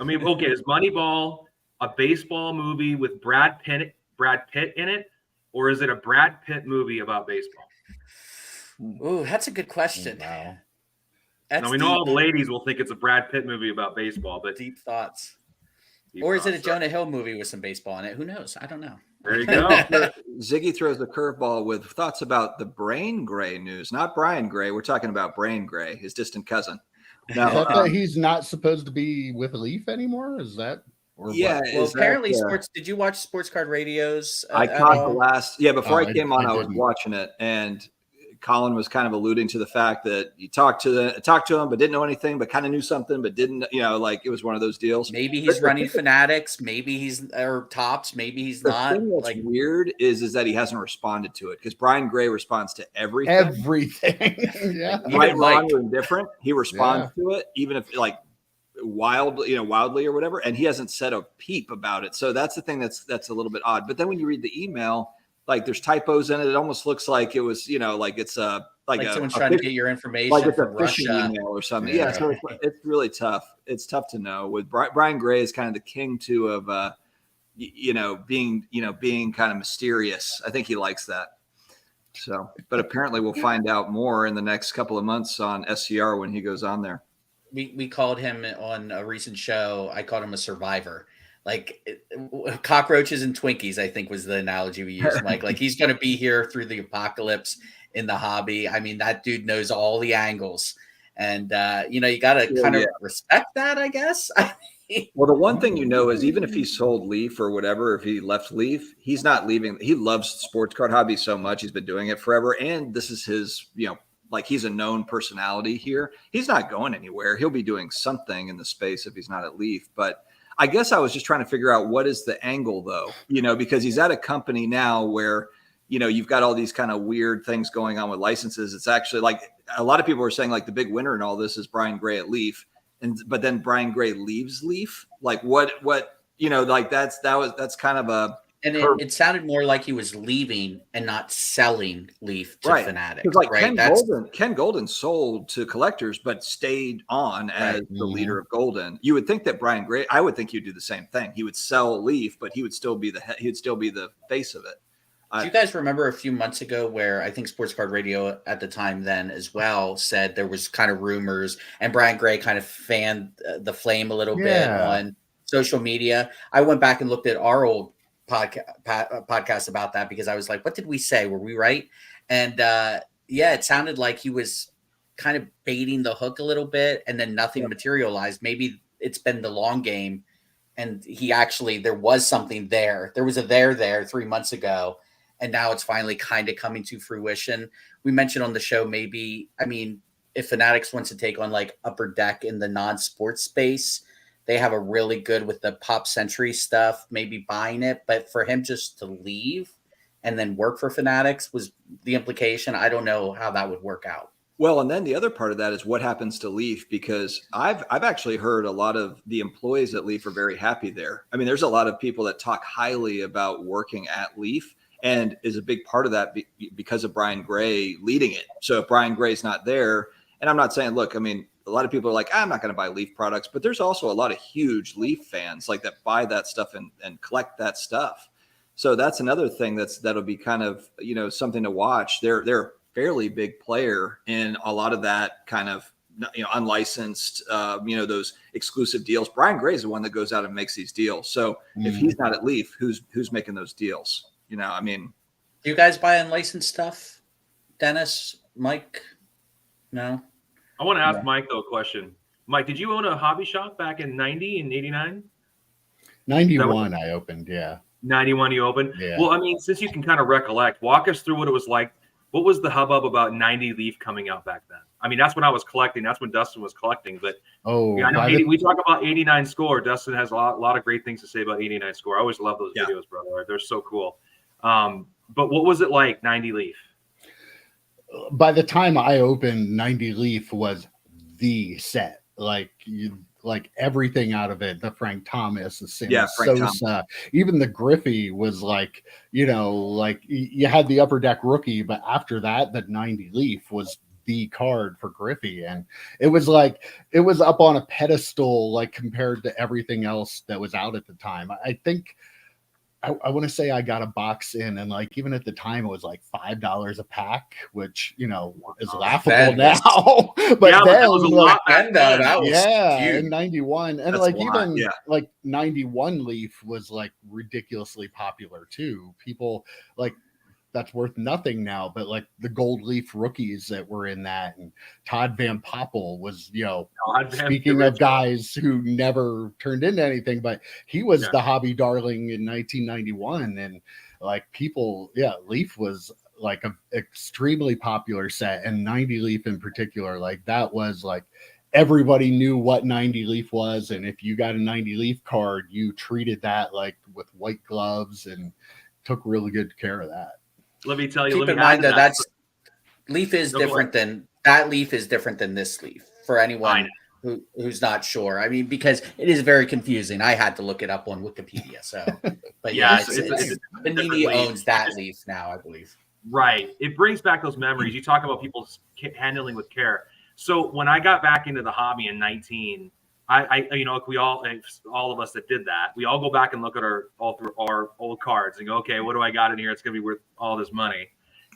I mean, okay, is Moneyball a baseball movie with Brad Pitt in it, or is it a Brad Pitt movie about baseball? Ooh, that's a good question. Wow. Now we know all the ladies will think it's a Brad Pitt movie about baseball, but deep thoughts. Or is it a Jonah Hill movie with some baseball in it? Who knows? I don't know. There you go. Ziggy throws the curveball with thoughts about the Brain Gray news. Not Brian Gray. We're talking about Brain Gray, his distant cousin. Now, he's not supposed to be with Leaf anymore? Is that? Yeah. Well, apparently, sports. Did you watch Sports Card Radios? I caught the last. Yeah, before I came on, I was didn't. watching it, and Colin was kind of alluding to the fact that you talked to him, but didn't know anything, but kind of knew something, but didn't. Like it was one of those deals. Maybe he's running Fanatics. Maybe he's or Tops. Maybe he's not. The thing that's weird is that he hasn't responded to it, because Brian Gray responds to everything. Yeah. Right, wrong, or indifferent. He responds to it, even if wildly or whatever, and he hasn't said a peep about it. So that's the thing that's a little bit odd. But then when you read the email, like there's typos in it. It almost looks like it was, like it's like someone's trying to get your information, like it's a from phishing Russia email or something. Yeah, so it's really tough. It's tough to know. With Brian Gray is kind of the king too of being kind of mysterious. I think he likes that. So, but apparently we'll find out more in the next couple of months on SCR when he goes on there. We called him on a recent show. I called him a survivor. Like cockroaches and Twinkies, I think was the analogy we used, Mike. Like he's going to be here through the apocalypse in the hobby. I mean, that dude knows all the angles, and you got to kind of respect that, I guess. Well, the one thing is even if he sold Leaf or whatever, if he left Leaf, he's not leaving. He loves the sports card hobby so much. He's been doing it forever, and this is his, like he's a known personality here. He's not going anywhere. He'll be doing something in the space if he's not at Leaf. But I guess I was just trying to figure out what is the angle though, because he's at a company now where, you've got all these kind of weird things going on with licenses. It's actually like a lot of people are saying like the big winner in all this is Brian Gray at Leaf. But then Brian Gray leaves Leaf. Like what, like that's kind of a, and it sounded more like he was leaving and not selling Leaf to Fanatics. Like Ken Golden sold to collectors, but stayed on as the leader of Golden. You would think that Brian Gray, I would think he'd do the same thing. He would sell Leaf, but he would still be the face of it. Do you guys remember a few months ago where I think Sports Card Radio at the time then as well said there was kind of rumors, and Brian Gray kind of fanned the flame a little bit on social media? I went back and looked at our old podcast about that because I was like, what did we say? Were we right? And it sounded like he was kind of baiting the hook a little bit, and then nothing materialized. Maybe it's been the long game, and there was something there. There was a there 3 months ago, and now it's finally kind of coming to fruition. We mentioned on the show, if Fanatics wants to take on like Upper Deck in the non-sports space, they have a really good with the Pop Century stuff, maybe buying it. But for him just to leave and then work for Fanatics was the implication. I don't know how that would work out. Well, and then the other part of that is what happens to Leaf, because I've actually heard a lot of the employees at Leaf are very happy there. I mean, there's a lot of people that talk highly about working at Leaf, and is a big part of that because of Brian Gray leading it. So if Brian Gray's not there, and I'm not saying, look, I mean, a lot of people are like, I'm not going to buy Leaf products, but there's also a lot of huge Leaf fans like that buy that stuff and collect that stuff. So that's another thing that'll be kind of, something to watch. They're a fairly big player in a lot of that kind of, unlicensed, those exclusive deals. Brian Gray is the one that goes out and makes these deals. So if he's not at Leaf, who's making those deals? Do you guys buy unlicensed stuff? Dennis, Mike? No. I want to ask Mike though a question. Mike, did you own a hobby shop back in 90 and 89? 91 I opened, 91 you opened? Yeah. Well, I mean, since you can kind of recollect, walk us through what it was like. What was the hubbub about 90 Leaf coming out back then? I mean, that's when I was collecting. That's when Dustin was collecting. But I know we talk about 89 score. Dustin has a lot of great things to say about 89 score. I always love those videos, brother. They're so cool. But what was it like, 90 Leaf? By the time I opened, 90 Leaf was the set. Like everything out of it, the Frank Thomas, the Sammy Sosa, even the Griffey was like, like you had the Upper Deck rookie, but after that, the 90 Leaf was the card for Griffey. And it was up on a pedestal, like compared to everything else that was out at the time. I think I want to say I got a box in, and like even at the time it was like $5 a pack, which is laughable now. But then that was a lot back then. That was huge. In 91, and like 91 Leaf was like ridiculously popular too. People like that's worth nothing now. But like the gold leaf rookies that were in that, and Todd Van Poppel was, speaking of guys who never turned into anything, but he was the hobby darling in 1991. And like Leaf was like an extremely popular set, and 90 Leaf in particular, like that was like everybody knew what 90 Leaf was. And if you got a 90 Leaf card, you treated that like with white gloves and took really good care of that. Let me tell you, keep in mind that Leaf is different than that. Leaf is different than this Leaf for anyone who's not sure. I mean, because it is very confusing. I had to look it up on Wikipedia. So, but Panini owns that Leaf now, I believe. Right. It brings back those memories. You talk about people handling with care. So when I got back into the hobby in 19, we all of us that did that, we all go back and look at our old cards and go, okay, what do I got in here? It's going to be worth all this money.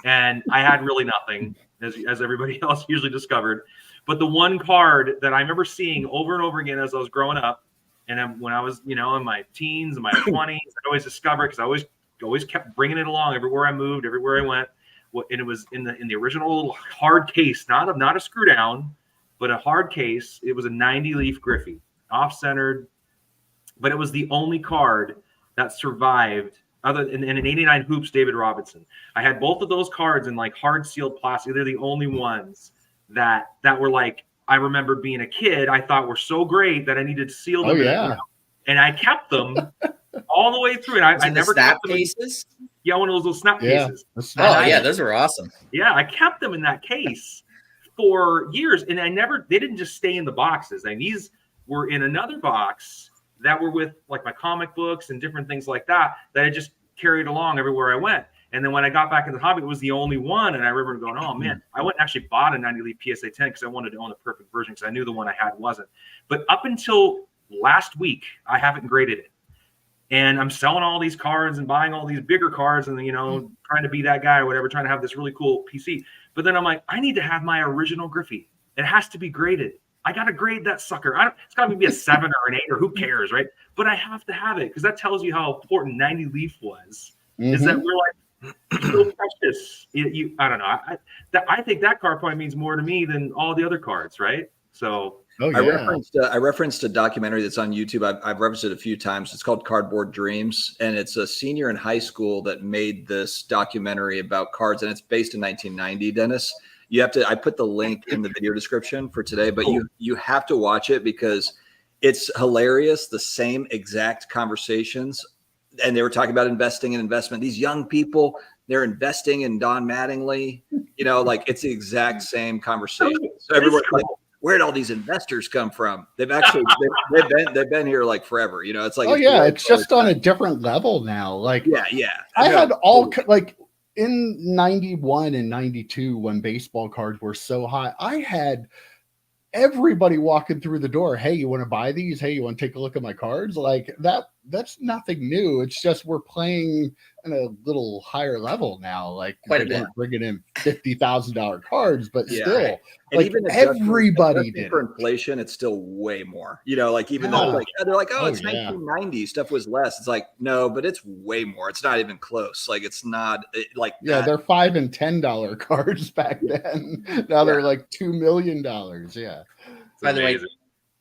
And I had really nothing, as everybody else usually discovered. But the one card that I remember seeing over and over again as I was growing up, and then when I was, in my teens and my 20s, I always discovered, because I always kept bringing it along everywhere I moved, everywhere I went. And it was in the original little hard case, not a screw down, but a hard case. It was a 90 Leaf Griffey, off-centered, but it was the only card that survived other than an 89 Hoops David Robinson. I had both of those cards in like hard sealed plastic. They're the only ones that were like, I remember being a kid, I thought were so great that I needed to seal them. And I kept them all the way through. And I never snap cases. Yeah, one of those little snap cases. Those are awesome. Yeah, I kept them in that case for years, and they didn't just stay in the boxes. And these were in another box that were with like my comic books and different things like that I just carried along everywhere I went. And then when I got back into the hobby, it was the only one. And I remember going, oh man, I went and actually bought a 90 Leaf PSA 10 because I wanted to own the perfect version, because I knew the one I had wasn't. But up until last week, I haven't graded it. And I'm selling all these cards and buying all these bigger cards and, trying to be that guy or whatever, trying to have this really cool PC. But then I'm like, I need to have my original Griffey. It has to be graded. I got to grade that sucker. It's got to be a 7 or an 8 or who cares, right? But I have to have it because that tells you how important 90 Leaf was. Is that we're like, so precious. I don't know. I think that card probably means more to me than all the other cards, right? So I referenced a documentary that's on YouTube. I've referenced it a few times. It's called Cardboard Dreams, and it's a senior in high school that made this documentary about cards, and it's based in 1990. Dennis, I put the link in the video description for today, but you have to watch it because it's hilarious. The same exact conversations, and they were talking about investing and investment. These young people, they're investing in Don Mattingly. It's the exact same conversation. So everyone's like, where'd all these investors come from? They've actually they've been here like forever. It's like it's just on a different level now. Like I had like in 91 and 92 when baseball cards were so high, I had everybody walking through the door. Hey, you want to buy these? Hey, you want to take a look at my cards? Like that's nothing new. It's just we're playing on a little higher level now. Like quite a bit, bringing in $50,000 cards, but still, and like even everybody did for inflation. It's still way more. Even though like they're like, it's 1990 stuff was less. It's like no, but it's way more. It's not even close. Like it's not they're $5 and $10 cards back then. Now they're like $2 million. Yeah. By the way,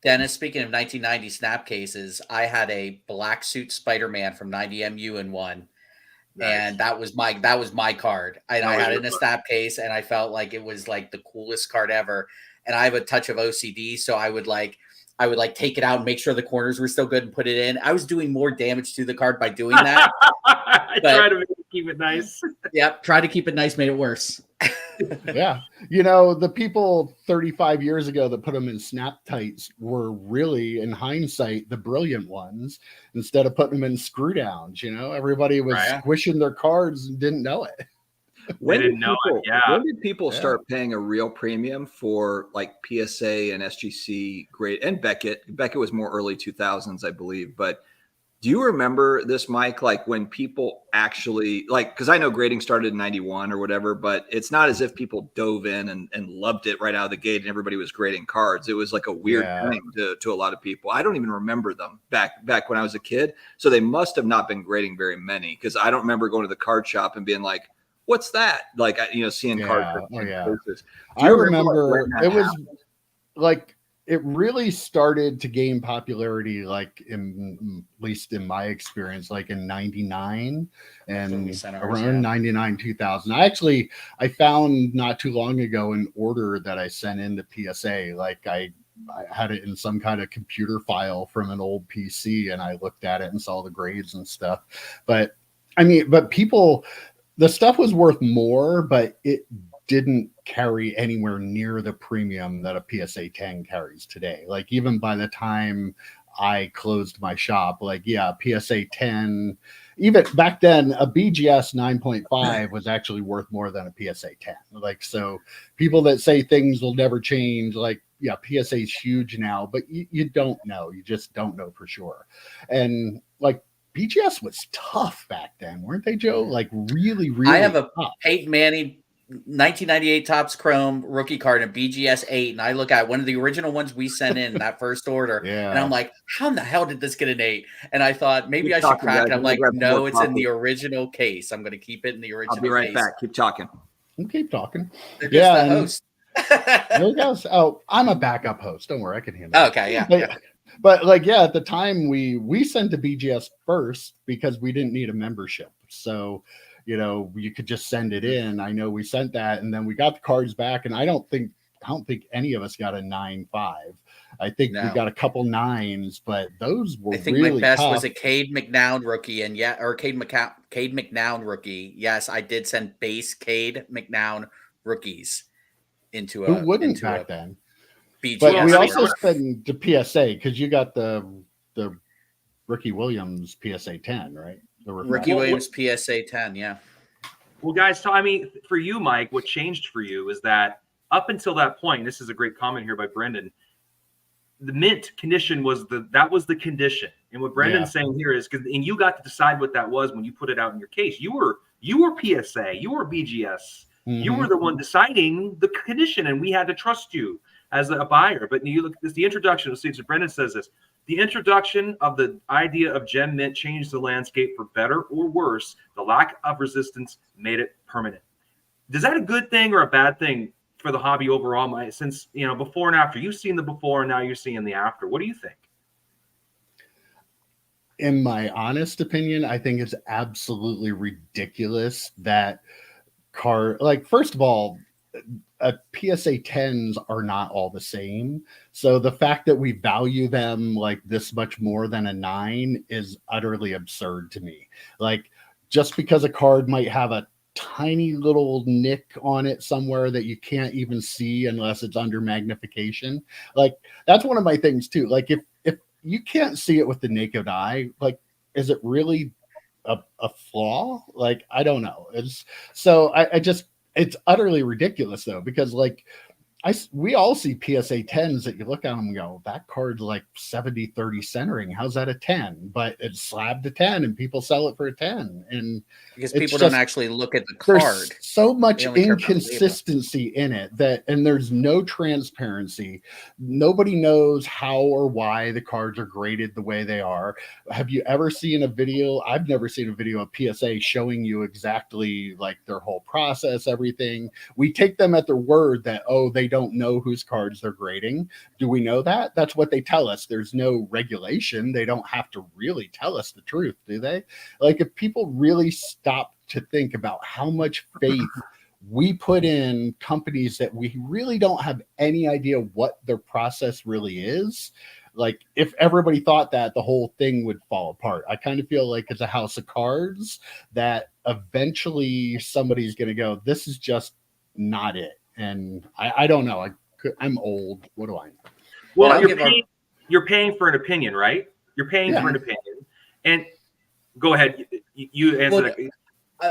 Dennis, speaking of 1990 snap cases, I had a black suit Spider-Man from 90 MU in one. Nice. And that was my card. I had it in a snap case, and I felt like it was like the coolest card ever. And I have a touch of OCD, so I would take it out and make sure the corners were still good and put it in. I was doing more damage to the card by doing that. I try to keep it nice. Yep, try to keep it nice, made it worse. Yeah. The people 35 years ago that put them in snap tights were really, in hindsight, the brilliant ones instead of putting them in screw downs. Everybody was squishing their cards and didn't know it. When did people start paying a real premium for like PSA and SGC grade and Beckett? Beckett was more early 2000s, I believe, but do you remember this, Mike? Like when people actually because I know grading started in 91 or whatever, but it's not as if people dove in and loved it right out of the gate and everybody was grading cards. It was like a weird thing to a lot of people. I don't even remember them back when I was a kid. So they must have not been grading very many because I don't remember going to the card shop and being like, what's that? Like, seeing cards. Oh yeah. Places. I remember it was like, it really started to gain popularity, like at least in my experience, like in 99 and around 99, 2000. I found not too long ago an order that I sent into PSA. Like I had it in some kind of computer file from an old PC, and I looked at it and saw the grades and stuff. But people, the stuff was worth more, but it didn't carry anywhere near the premium that a PSA 10 carries today. Like even by the time I closed my shop, like PSA 10, even back then, a BGS 9.5 was actually worth more than a PSA 10. Like, so people that say things will never change, like, PSA is huge now, but you don't know. You just don't know for sure. And like, BGS was tough back then, weren't they, Joe? Like really, really I have a tough. Peyton Manning 1998 Topps Chrome rookie card in BGS 8, and I look at one of the original ones we sent in that first order, and I'm like, how in the hell did this get an 8? And I thought maybe I should crack it. I'm like, no, it's in the original case. I'm going to keep it in the original case. I'll be right back. Keep talking. Keep talking. They're just the host. There goes. Oh, I'm a backup host. Don't worry, I can handle it. Okay, yeah. But like, at the time we sent to BGS first because we didn't need a membership. So, you could just send it in. I know we sent that, and then we got the cards back, and I don't think any of us got a 9.5. I think we got a couple 9s, but those were really my best tough. was a Cade McNown rookie, Cade McNown rookie. Yes, I did send base Cade McNown rookies into Who wouldn't back then? BGS. But we also sent the PSA because you got the Ricky Williams PSA 10, right? The Ricky Williams PSA 10, yeah. Well, guys, so for you, Mike, what changed for you is that up until that point, this is a great comment here by Brendan, the mint condition was the condition. And what Brendan's saying here is and you got to decide what that was when you put it out in your case. You were PSA, you were BGS. Mm-hmm. You were the one deciding the condition, and we had to trust you as a buyer. But you look at this, the introduction of so Brendan says this. The introduction of the idea of gem mint changed the landscape for better or worse. The lack of resistance made it permanent. Is that a good thing or a bad thing for the hobby overall, Mike? Since, before and after, you've seen the before and now you're seeing the after. What do you think? In my honest opinion, I think it's absolutely ridiculous that first of all, PSA 10s are not all the same. So the fact that we value them like this much more than a 9 is utterly absurd to me. Like, just because a card might have a tiny little nick on it somewhere that you can't even see unless it's under magnification. Like, that's one of my things too. Like, if you can't see it with the naked eye, like, is it really a flaw? Like, I don't know. It's utterly ridiculous though, because like we all see PSA 10s that you look at them and go, that card's like 70-30 centering. How's that a 10? But it's slabbed a 10 and people sell it for a 10. And because people don't actually look at the card. There's so much inconsistency in it and there's no transparency. Nobody knows how or why the cards are graded the way they are. Have you ever seen a video? I've never seen a video of PSA showing you exactly like their whole process, everything. We take them at their word that, they don't know whose cards they're grading. Do we know that? That's what they tell us. There's no regulation. They don't have to really tell us the truth, do they? Like, if people really stop to think about how much faith we put in companies that we really don't have any idea what their process really is, like, if everybody thought that, the whole thing would fall apart. I kind of feel like it's a house of cards that eventually somebody's going to go, this is just not it. And I don't know. I'm old. What do I know? Well, you're paying for an opinion, right? You're paying for an opinion. And go ahead. You answer that.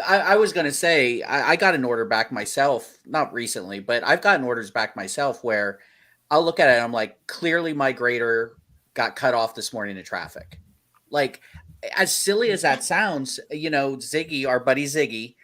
I was going to say, I got an order back myself, not recently, but I've gotten orders back myself where I'll look at it and I'm like, clearly my grader got cut off this morning in traffic. Like, as silly as that sounds, Ziggy, our buddy Ziggy,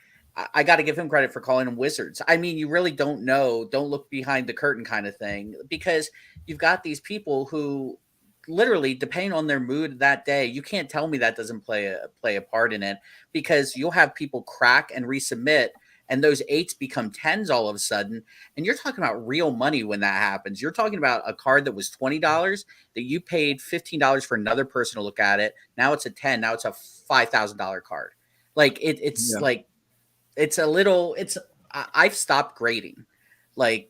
I got to give him credit for calling them wizards. I mean, you really don't know. Don't look behind the curtain kind of thing, because you've got these people who literally, depending on their mood that day, you can't tell me that doesn't play a part in it, because you'll have people crack and resubmit. and those 8s become 10s all of a sudden. And you're talking about real money when that happens. You're talking about a card that was $20 that you paid $15 for another person to look at it. Now it's a 10. Now it's a $5,000 card. Like it's like, it's a little, I've stopped grading. Like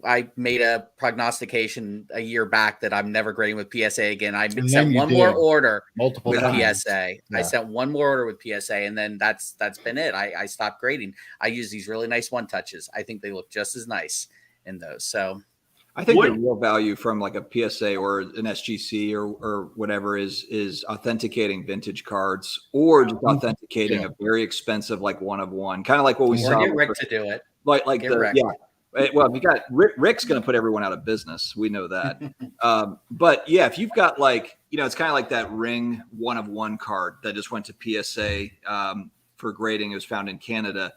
I made a prognostication a year back that I'm never grading with PSA again. I sent one more order multiple with times. PSA. Yeah. I sent one more order with PSA, and then that's been it. I stopped grading. I use these really nice one touches. I think they look just as nice in those. So I think the real value from like a PSA or an SGC or whatever is authenticating vintage cards, or just authenticating a very expensive like one of one, kind of like what we saw. Get Rick to do it. Well, if you got Rick's going to put everyone out of business. We know that. But yeah, if you've got like, it's kind of like that ring one of one card that just went to PSA for grading. It was found in Canada.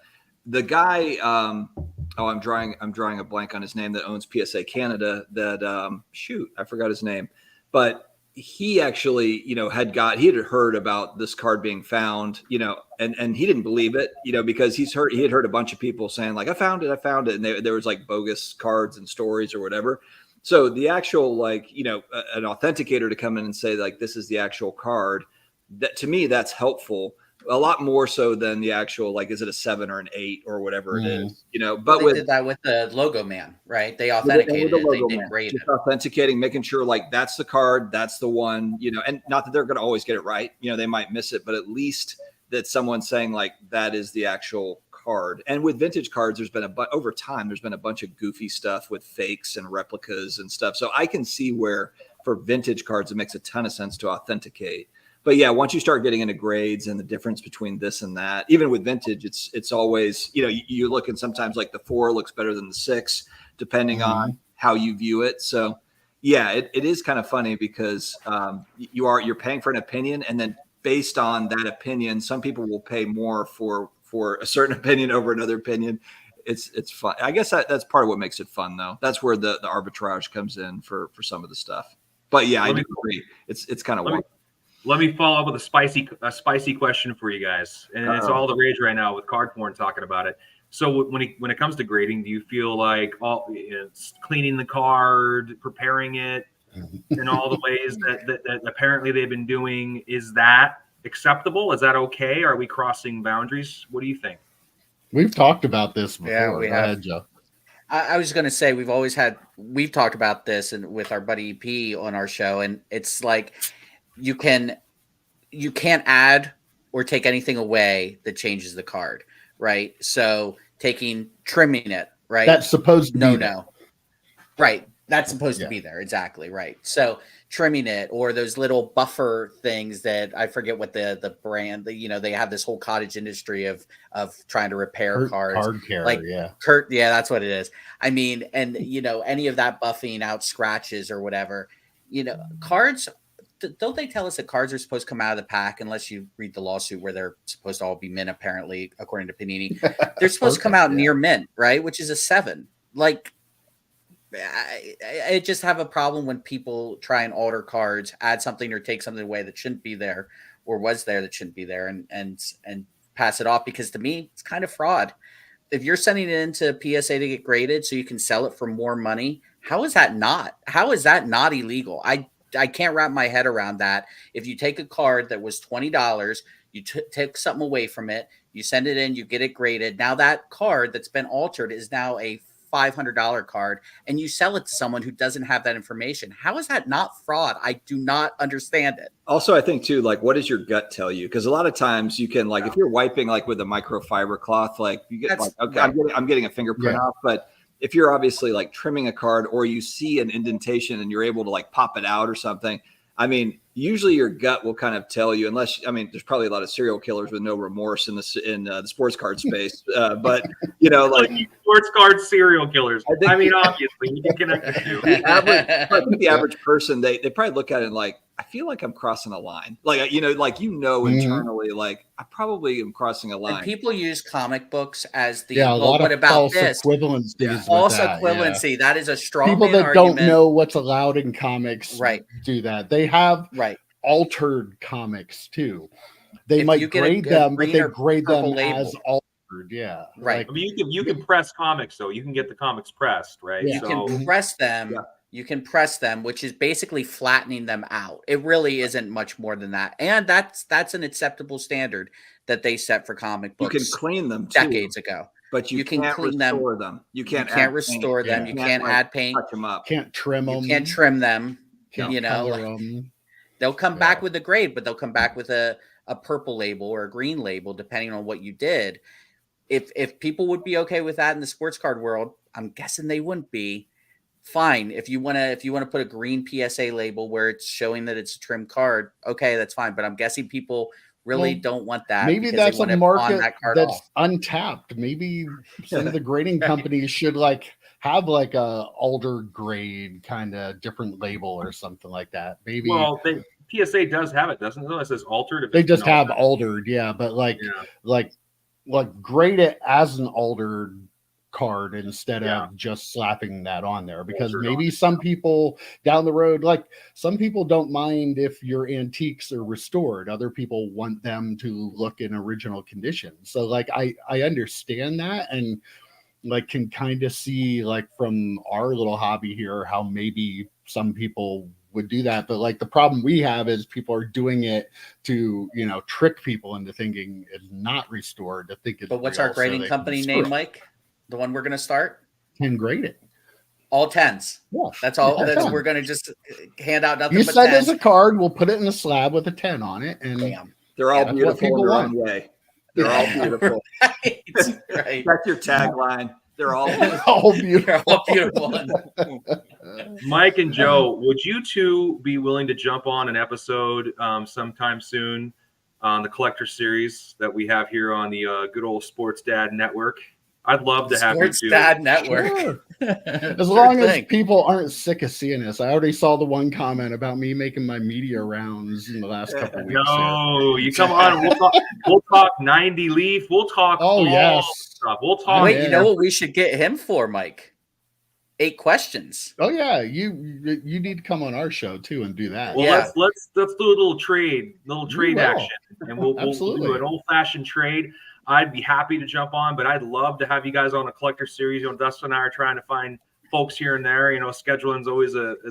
The guy, I'm drawing a blank on his name, that owns PSA Canada. That I forgot his name, but he actually, he had heard about this card being found, and he didn't believe it, because he had heard a bunch of people saying like, I found it. And there was like bogus cards and stories or whatever. So the actual, like, an authenticator to come in and say like, this is the actual card, that to me, that's helpful. A lot more so than the actual, like, is it a 7 or an 8 or whatever it is, But they did that with the logo man, right? They authenticated it. They didn't grade it. Authenticating, making sure like that's the card, that's the one, and not that they're going to always get it right. They might miss it, but at least that someone's saying like that is the actual card. And with vintage cards, over time, there's been a bunch of goofy stuff with fakes and replicas and stuff. So I can see where for vintage cards, it makes a ton of sense to authenticate. But yeah, once you start getting into grades and the difference between this and that, even with vintage, it's always, you look, and sometimes like the 4 looks better than the 6, depending on how you view it. So yeah, it is kind of funny because you're paying for an opinion, and then based on that opinion, some people will pay more for a certain opinion over another opinion. It's fun. I guess that's part of what makes it fun, though. That's where the arbitrage comes in for some of the stuff. But yeah, I do agree. It's kind of wonky. Let me follow up with a spicy question for you guys, and it's all the rage right now with card porn talking about it. So when it comes to grading, do you feel like cleaning the card, preparing it, in all the ways that apparently they've been doing, is that acceptable? Is that okay? Are we crossing boundaries? What do you think? We've talked about this before. Yeah, we have. Joe. I was going to say we've talked about this and with our buddy EP on our show, and it's like, you can't add or take anything away that changes the card, right? So trimming it, right? That's supposed to be there. Right. That's supposed to be there. Exactly. Right. So trimming it, or those little buffer things that I forget what the brand, they have this whole cottage industry of trying to repair cards. Card care, like yeah. Yeah, that's what it is. I mean, and any of that buffing out scratches or whatever, cards. Don't they tell us that cards are supposed to come out of the pack, unless you read the lawsuit where they're supposed to all be mint, apparently, according to Panini? They're supposed to come out near mint, right? Which is a 7. Like, I just have a problem when people try and alter cards, add something or take something away that shouldn't be there, or was there that shouldn't be there, and pass it off, because to me, it's kind of fraud. If you're sending it into PSA to get graded so you can sell it for more money, how is that not illegal? I can't wrap my head around that. If you take a card that was $20, you take something away from it, you send it in, you get it graded. Now that card that's been altered is now a $500 card, and you sell it to someone who doesn't have that information. How is that not fraud? I do not understand it. Also, I think too, like, what does your gut tell you? Because a lot of times you can, like, if you're wiping like with a microfiber cloth, like you get okay, I'm getting a fingerprint off, but if you're obviously like trimming a card, or you see an indentation and you're able to like pop it out or something, I mean, usually your gut will kind of tell you, there's probably a lot of serial killers with no remorse in the sports card space. But like sports card serial killers. Obviously you can connect the two. The average person, they probably look at it and like, I feel like I'm crossing a line. Like, internally, like I probably am crossing a line. And people use comic books as the, a lot what of about false this? Equivalencies. Yeah. False equivalency. Yeah. That is a strong people that argument. Don't know what's allowed in comics. Right. Do that. They have altered comics too. They might grade them, but they grade them as all Yeah. Right. I mean, you can press comics, though. You can get the comics pressed, right? You can press them. Yeah. You can press them, which is basically flattening them out. It really isn't much more than that. And that's an acceptable standard that they set for comic books. You can clean them too, decades ago. but you can can't clean restore them. You can't restore paint. them. You can't add paint. Touch them up. Can't trim them. You can't trim them. Can't you know, color them. They'll come back with a grade, but they'll come back with a purple label or a green label, depending on what you did. If people would be okay with that in the sports card world, I'm guessing they wouldn't be. Fine. If you want to put a green PSA label where it's showing that it's a trim card, okay, that's fine. But I'm guessing people really don't want that. Maybe that's a market that's untapped. Maybe some of the grading companies should have a alder grade kind of different label or something like that. Maybe. Well, PSA does have it, doesn't it? It says altered. They just have altered, but grade it as an altered card instead of just slapping that on there, because maybe some people down the road, some people don't mind if your antiques are restored. Other people want them to look in original condition. So I understand that, and can kind of see from our little hobby here how maybe some people would do that, but the problem we have is people are doing it to trick people into thinking it's not restored, to think it's But what's real, our grading company name, Mike? The one we're going to start? 10 graded. All 10s. Yeah. That's all. Yeah, we're going to just hand out nothing you but send 10s. us a card, we'll put it in a slab with a 10 on it, and they're all beautiful in their own way. They're all beautiful. Right. That's your tagline. They're all beautiful. All beautiful. Mike and Joe, would you two be willing to jump on an episode sometime soon on the collector series that we have here on the good old Sports Dad Network? I'd love to have Sports you two. Dad Network. Sure. As long as people aren't sick of seeing us. I already saw the one comment about me making my media rounds in the last couple of weeks. No, you come on. We'll talk 90 Leaf. We'll talk. Stuff. We'll talk. Wait, you know what we should get him for, Mike? 8 questions. Oh yeah, you need to come on our show too and do that. Well, let's do a little trade action, and we'll do an old-fashioned trade. I'd be happy to jump on, but I'd love to have you guys on a collector series. Dustin and I are trying to find folks here and there. Scheduling is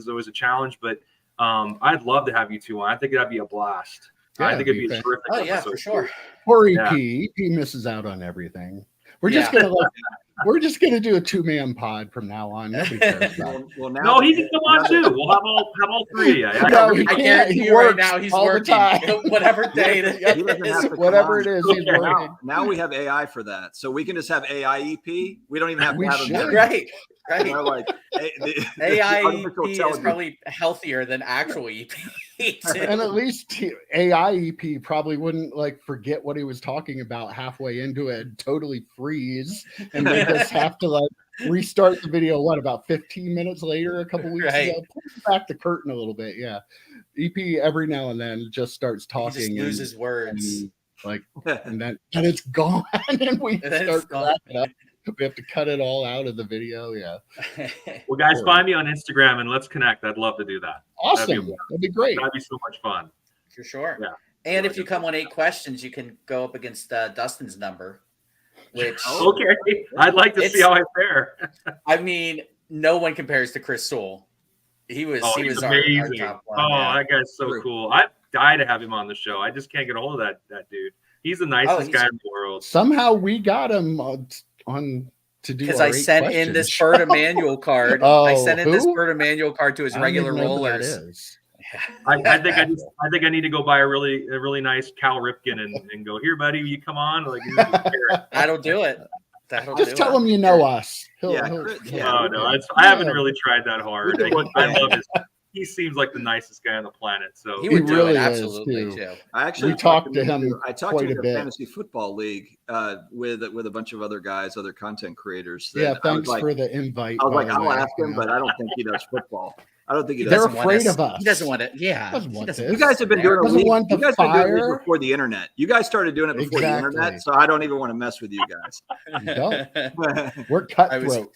always a challenge, but I'd love to have you two on. I think that'd be a blast. Yeah, I think it'd be a terrific episode. Yeah, for sure. Or EP. EP misses out on everything. We're just gonna do a 2-man pod from now on. Nobody cares about it. No, he can come on too. We'll have all 3 of you. No, I guarantee you right now he's working. Whatever day it is. Whatever it is, he's working. Now we have AI for that, so we can just have AI EP. We don't even have to have him. Right. AI the EP is probably healthier than actual EP. And at least AI EP probably wouldn't forget what he was talking about halfway into it and totally freeze, and they just have to restart the video. About 15 minutes later, a couple weeks ago, pull back the curtain a little bit. Yeah, EP every now and then just starts talking, he just loses words, and it's gone, and we start wrapping up. We have to cut it all out of the video. Yeah. Well, guys, find me on Instagram and let's connect. I'd love to do that. Awesome. That'd be great. That'd be so much fun. For sure. Yeah. And if you come on 8 questions, you can go up against Dustin's number, which okay. I'd like to see how I fare. I mean, no one compares to Chris Sewell. He was amazing. Our top one. That guy's so cool. I'd die to have him on the show. I just can't get a hold of that dude. He's the nicest guy in the world. Somehow we got him on to do, because I sent in this Bert Emanuel card. I sent in this Bert Emanuel card to his regular rollers. I think I need to go buy a really nice Cal Ripken and go, here, buddy, you come on. That'll do it. Just tell him you know us. I haven't really tried that hard. I love his. He seems like the nicest guy on the planet. So he would really do it absolutely too. I actually talked to him. I talked to him in a fantasy football league with a bunch of other guys, other content creators. Thanks for the invite. I was I'll ask him, but I don't think he does football. I don't think he does. They're afraid of us. He doesn't want it. Yeah. You guys have been doing it. You guys been doing it before the internet. You guys started doing it before the internet, so I don't even want to mess with you guys. Don't. We're cutthroat.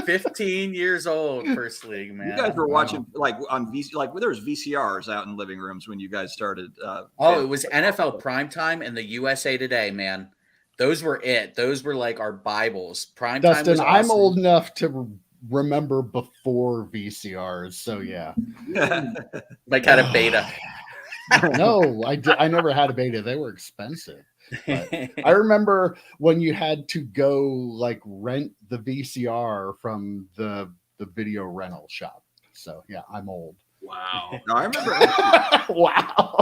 15 years old, first league, man. You guys were watching on VC, there was VCRs out in living rooms when you guys started. It was NFL primetime and the USA Today, man. Those were it. Those were like our Bibles. Prime Dustin, time was awesome. I'm old enough to remember before VCRs, so yeah. Like had a beta. No, I never had a beta. They were expensive. But I remember when you had to go like rent the VCR from the video rental shop. So yeah, I'm old. Wow. No, I remember. Wow.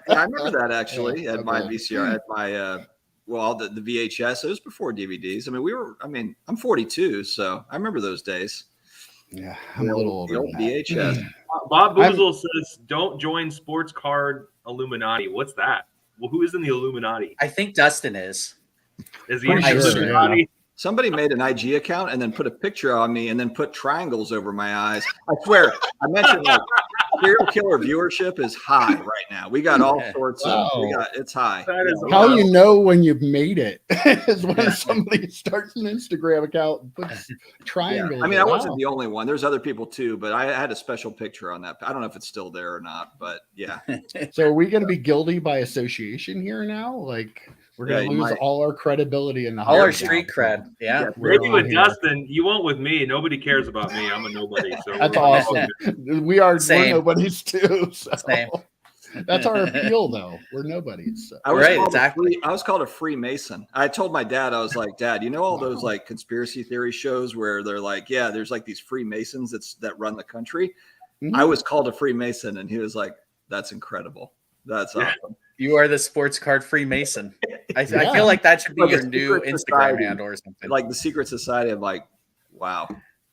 I remember that actually at my Okay. VCR, at my well, the VHS. It was before DVDs. I mean, I'm 42, so I remember those days. Yeah, I'm a little older The old than that. VHS. Bob Boozle says, "Don't join Sports Card Illuminati." What's that? Well, who is in the Illuminati? I think Dustin is. Is he in the Pretty sure, Illuminati? yeah. Somebody made an IG account and then put a picture on me and then put triangles over my eyes. I swear, I mentioned like serial killer viewership is high right now. We got all sorts of. It's high. That is How wild. you know when you've made it is when somebody starts an Instagram account and puts triangles. I mean, I wasn't the only one. There's other people too, but I had a special picture on that. I don't know if it's still there or not, but yeah. So are we going to be guilty by association here now? Like we're going to lose all our credibility in the all our hobby street now. cred. Yeah. Maybe with Dustin, you won't with me. Nobody cares about me. I'm a nobody. So That's awesome. We're nobodies too. So. Same. That's our appeal, though. We're nobodies. So. I was Right, called exactly. I was called a Freemason. I told my dad, I was like, Dad, you know all those like conspiracy theory shows where they're like, yeah, there's like these Freemasons that run the country. Mm-hmm. I was called a Freemason, and he was like, that's incredible. That's awesome. You are the sports card Freemason. I feel like that should be Like your a new secret Instagram society. handle or something. Like the secret society. I'm like, wow,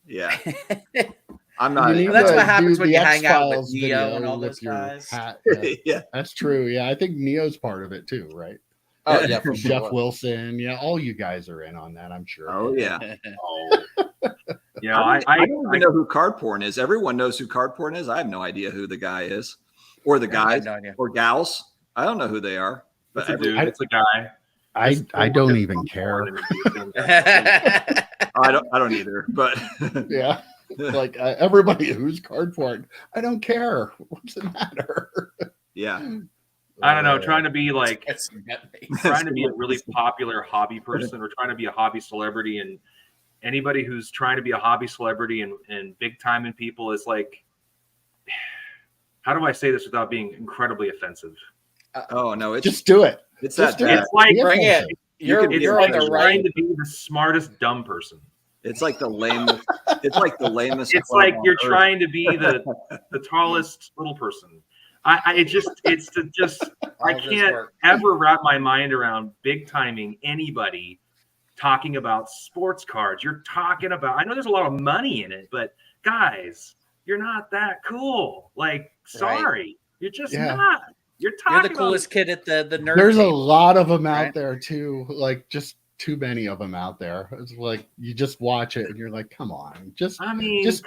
yeah. I'm not. You need That's to what happens do when the you hang out with X-Files Neo video and all with those your guys. hat. Yeah, That's true. Yeah, I think Neo's part of it too, right? Oh yeah, for Jeff sure. Wilson. Yeah, all you guys are in on that, I'm sure. Oh yeah. Yeah, I don't even know who card porn is. Everyone knows who card porn is. I have no idea who the guy is, or the guys, no idea. or gals. I don't know who they are. But it's a dude. It's a guy. I don't even care. I don't either. But Yeah. Like everybody who's card porn, I don't care. What's the matter? yeah, I don't know. Trying to be like, It's trying to be a really popular hobby person, or trying to be a hobby celebrity, and anybody who's trying to be a hobby celebrity and big time in people is like, how do I say this without being incredibly offensive? oh no, it's Just do it. it's just that do it. bad. It's like Bring it. You're it's on like the trying right. to be the smartest dumb person. It's like the lamest. It's like the lamest. It's club like on you're earth. trying to be the tallest little person. I can't ever wrap my mind around big timing anybody talking about sports cards. You're talking about, I know there's a lot of money in it, but guys, you're not that cool. Like, sorry, you're just not. You're the coolest kid at the nerd. There's a table, lot of them right? out there too. Like just too many of them out there. It's like you just watch it and you're like, come on, just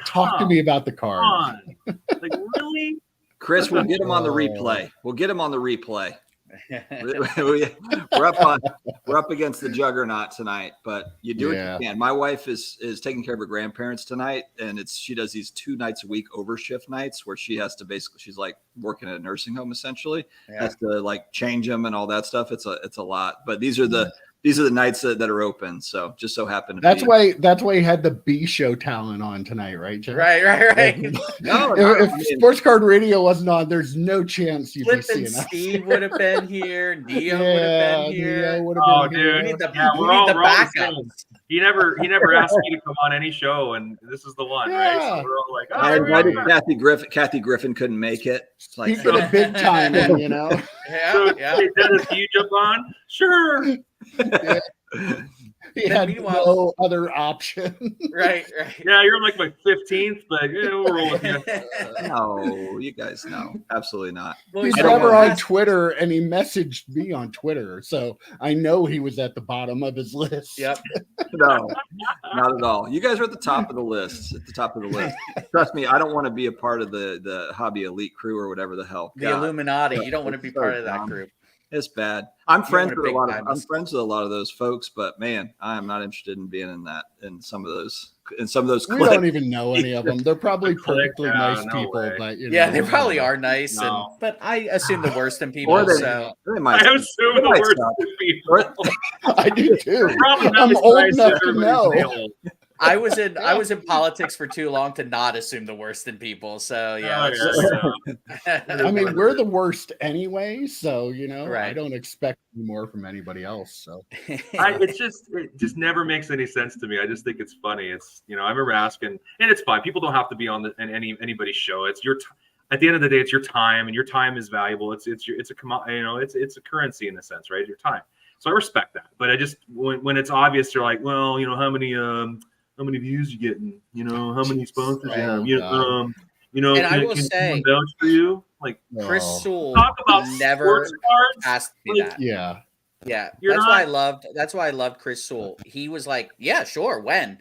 talk to me about the cards. Like, really? Chris, we'll get him on the replay. We'll get him on the replay. We're up against the juggernaut tonight, but you do what you can. My wife is taking care of her grandparents tonight, and she does these 2 nights a week overshift nights where she has to she's like working at a nursing home essentially. Has to like change them and all that stuff. It's a lot, but these are the nights that are open. So just so happened. That's why you had the B show talent on tonight, right, Jeff? Right. No, if Sports Card Radio wasn't on, there's no chance you'd be seeing us. Steve would have been here. Neo would have been here. Oh, dude. We need the we're backup. He never asked me to come on any show, and this is the one, right? So we're all like, I invited Kathy Griffin. Kathy Griffin couldn't make it. It's like, Speaking of big time, you know. Hey, Dennis, can you jump on? Sure. He had no other option. Right. Yeah, you're like my 15th, but we'll roll with you. No, you guys know. Absolutely not. Well, He's never on Twitter, and he messaged me on Twitter, so I know he was at the bottom of his list. Yep. No, not at all. You guys are at the top of the list. At the top of the list. Trust me, I don't want to be a part of the hobby elite crew or whatever the hell. The Illuminati. You don't want to be part of that group. It's bad. I'm friends with a lot of those folks, but man, I am not interested in being in some of those in some of those We clips. don't even know any of them. They're probably perfectly nice people, way. but yeah, they probably are nice. But I assume the worst in people. Or They might. I assume the worst in people. I do too. Probably not I'm as old nice enough as to everybody's know. nail. I was in politics for too long to not assume the worst in people. So yeah, I mean, we're the worst anyway, so Right. I don't expect more from anybody else. So it just never makes any sense to me. I just think it's funny. It's I remember asking, and it's fine. People don't have to be on anybody's show. It's your at the end of the day, it's your time, and your time is valuable. It's a currency in a sense, right? Your time. So I respect that. But I just when it's obvious, you're like, well, how many views you getting? How many sponsors you have? And I will say, vouch for you? Like Chris Sewell talk about never sports cards. asked me that. Yeah. That's why I loved Chris Sewell. He was like, yeah, sure, when?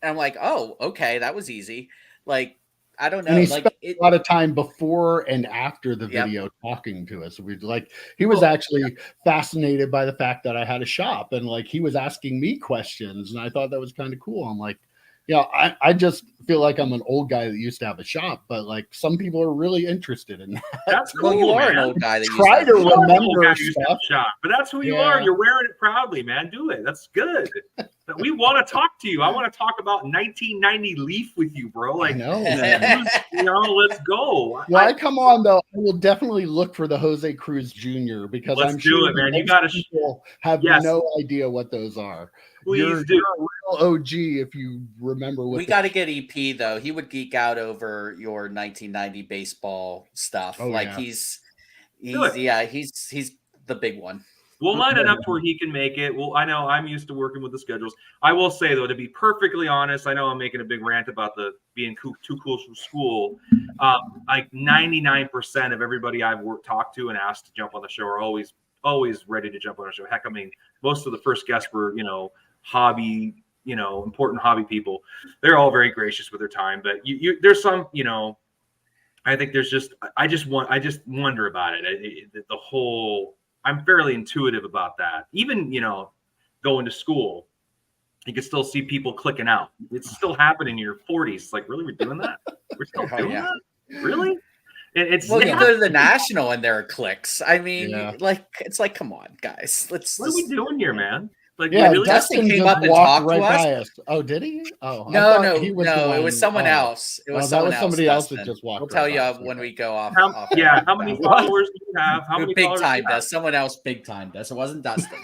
And I'm like, oh, okay, that was easy. Like, I don't know. And he spent a lot of time before and after the video talking to us. He was actually fascinated by the fact that I had a shop, and he was asking me questions, and I thought that was kind of cool. I'm like, I just feel like I'm an old guy that used to have a shop, but some people are really interested in that. That's cool. Well, you are man. an old guy that try to remember stuff. Shop, but that's who you are. You're wearing it proudly, man. Do it. That's good. We want to talk to you. I want to talk about 1990 Leaf with you, bro. I know. Let's go. Well, I come on though. I will definitely look for the Jose Cruz Jr. because I'm sure man. You got people have no idea what those are. Please do. You're a real OG if you remember what. We got to get EP though. He would geek out over your 1990 baseball stuff. He's the big one. We'll line it up to where he can make it. Well, I know I'm used to working with the schedules. I will say though, to be perfectly honest, I know I'm making a big rant about the being too cool for school. 99% of everybody I've talked to and asked to jump on the show are always ready to jump on the show. Heck, I mean, most of the first guests were hobby, important hobby people. They're all very gracious with their time, but there's some, I think there's I just wonder about it. The whole. I'm fairly intuitive about that. Even, going to school, you can still see people clicking out. It's still happening in your 40s. It's like, really? We're doing that? We're still doing that? Really? You go to the National and there are clicks. I mean, it's like, come on, guys. What are we doing here, man? Really? Dustin came up and talked to us. Oh, did he? Oh, no, it was someone else. It was somebody else that just walked. We'll tell you when we go off. How many followers do you have? How many big time does? Someone else big time does. It wasn't Dustin.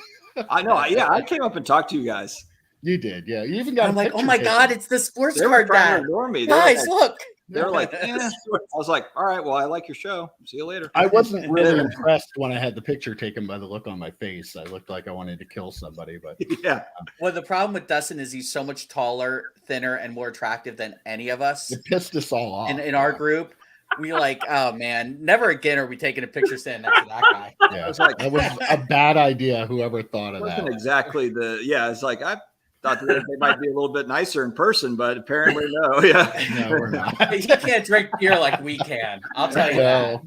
I know. Yeah, I came up and talked to you guys. You did, yeah. You even got. I'm like, oh my god, it's the sports card dad. Guys, look. They're like, I was like, all right, well, I like your show. See you later. I wasn't really impressed when I had the picture taken by the look on my face. I looked like I wanted to kill somebody, but yeah. Well, the problem with Dustin is he's so much taller, thinner, and more attractive than any of us. It pissed us all off. In our group, we oh man, never again are we taking a picture standing next to that guy. Yeah, that was a bad idea. Whoever thought of that. Exactly it's like I thought that they might be a little bit nicer in person, but apparently no. Yeah, no, we're not. He can't drink beer like we can. I'll tell you that.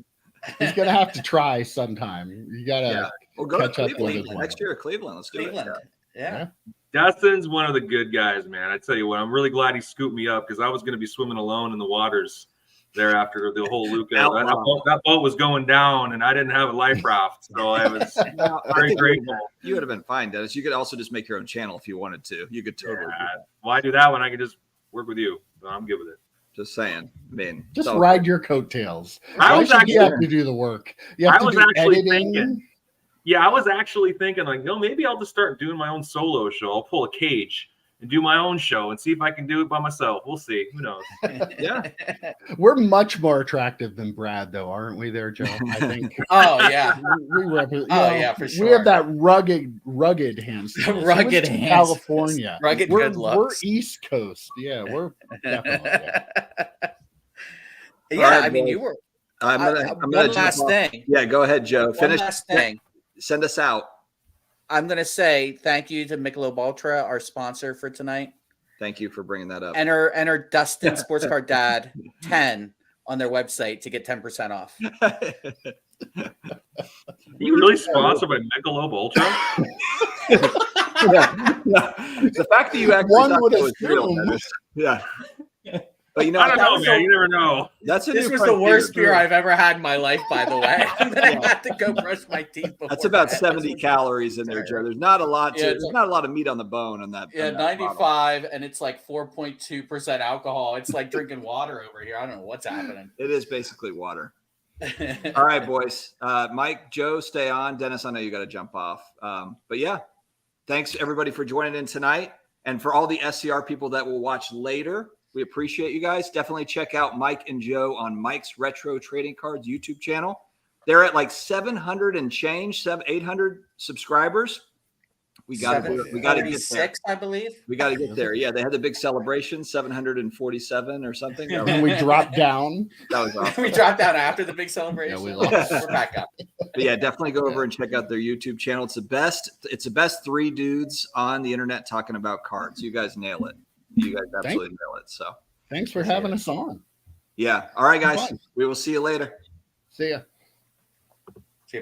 He's gonna have to try sometime. You gotta go catch to up with Cleveland next year. Cleveland, let's do it. Yeah. Dustin's one of the good guys, man. I tell you what, I'm really glad he scooped me up because I was going to be swimming alone in the waters there after the whole Luca. That boat was going down, and I didn't have a life raft, so I was very grateful. You would have been fine, Dennis. You could also just make your own channel if you wanted to. You could totally. Why do that when I could just work with you? So I'm good with it. Just saying. I mean, just ride your coattails. I was actually, you have to do the work. You have to do editing. I was actually thinking maybe I'll just start doing my own solo show. I'll pull a cage and do my own show and see if I can do it by myself. We'll see. Who knows? Yeah. We're much more attractive than Brad, though, aren't we there, Joe? I think. Oh, yeah. For sure. We have that rugged hands. Rugged hands. California. Rugged good looks. We're East Coast. Yeah, we're definitely. Yeah, I mean, you were. I'm gonna one last thing. Yeah, go ahead, Joe. Finish. One last thing. Send us out. I'm going to say thank you to Michelob Ultra, our sponsor for tanight. Thank you for bringing that up. Enter Dustin Sports Card Dad 10 on their website to get 10% off. You really sponsored by Michelob Ultra? The fact that you actually One would thought that was real, assume. Dennis. Yeah. But you know, I don't know, was man. a- You never know. that's a This new was the frontier, worst beer too. I've ever had in my life, by the way. That I had to go brush my teeth before. That's about bed. 70 calories in there, Joe. There's not a lot to, Yeah, there's not a lot of meat on the bone on that. Yeah, on that bottle. 95, and it's like 4.2% alcohol. It's like drinking water over here. I don't know what's happening. It is basically water. All right, boys. Mike, Joe, stay on. Dennis, I know you got to jump off. But yeah, thanks everybody for joining in tonight. And for all the SCR people that will watch later, we appreciate you guys. Definitely check out Mike and Joe on Mike's Retro Trading Cards YouTube channel. They're at like 700 and change, 800 subscribers. We got to get there. I believe. We got to get there. Yeah, they had the big celebration, 747 or something. And we dropped down. That was awesome. We dropped out after the big celebration. Yeah, we lost. We're back up. But yeah, definitely go over and check out their YouTube channel. It's the best three dudes on the internet talking about cards. You guys nail it. You guys absolutely nail it. So Thanks for having us on. yeah. All right, guys. We will see you later. See ya.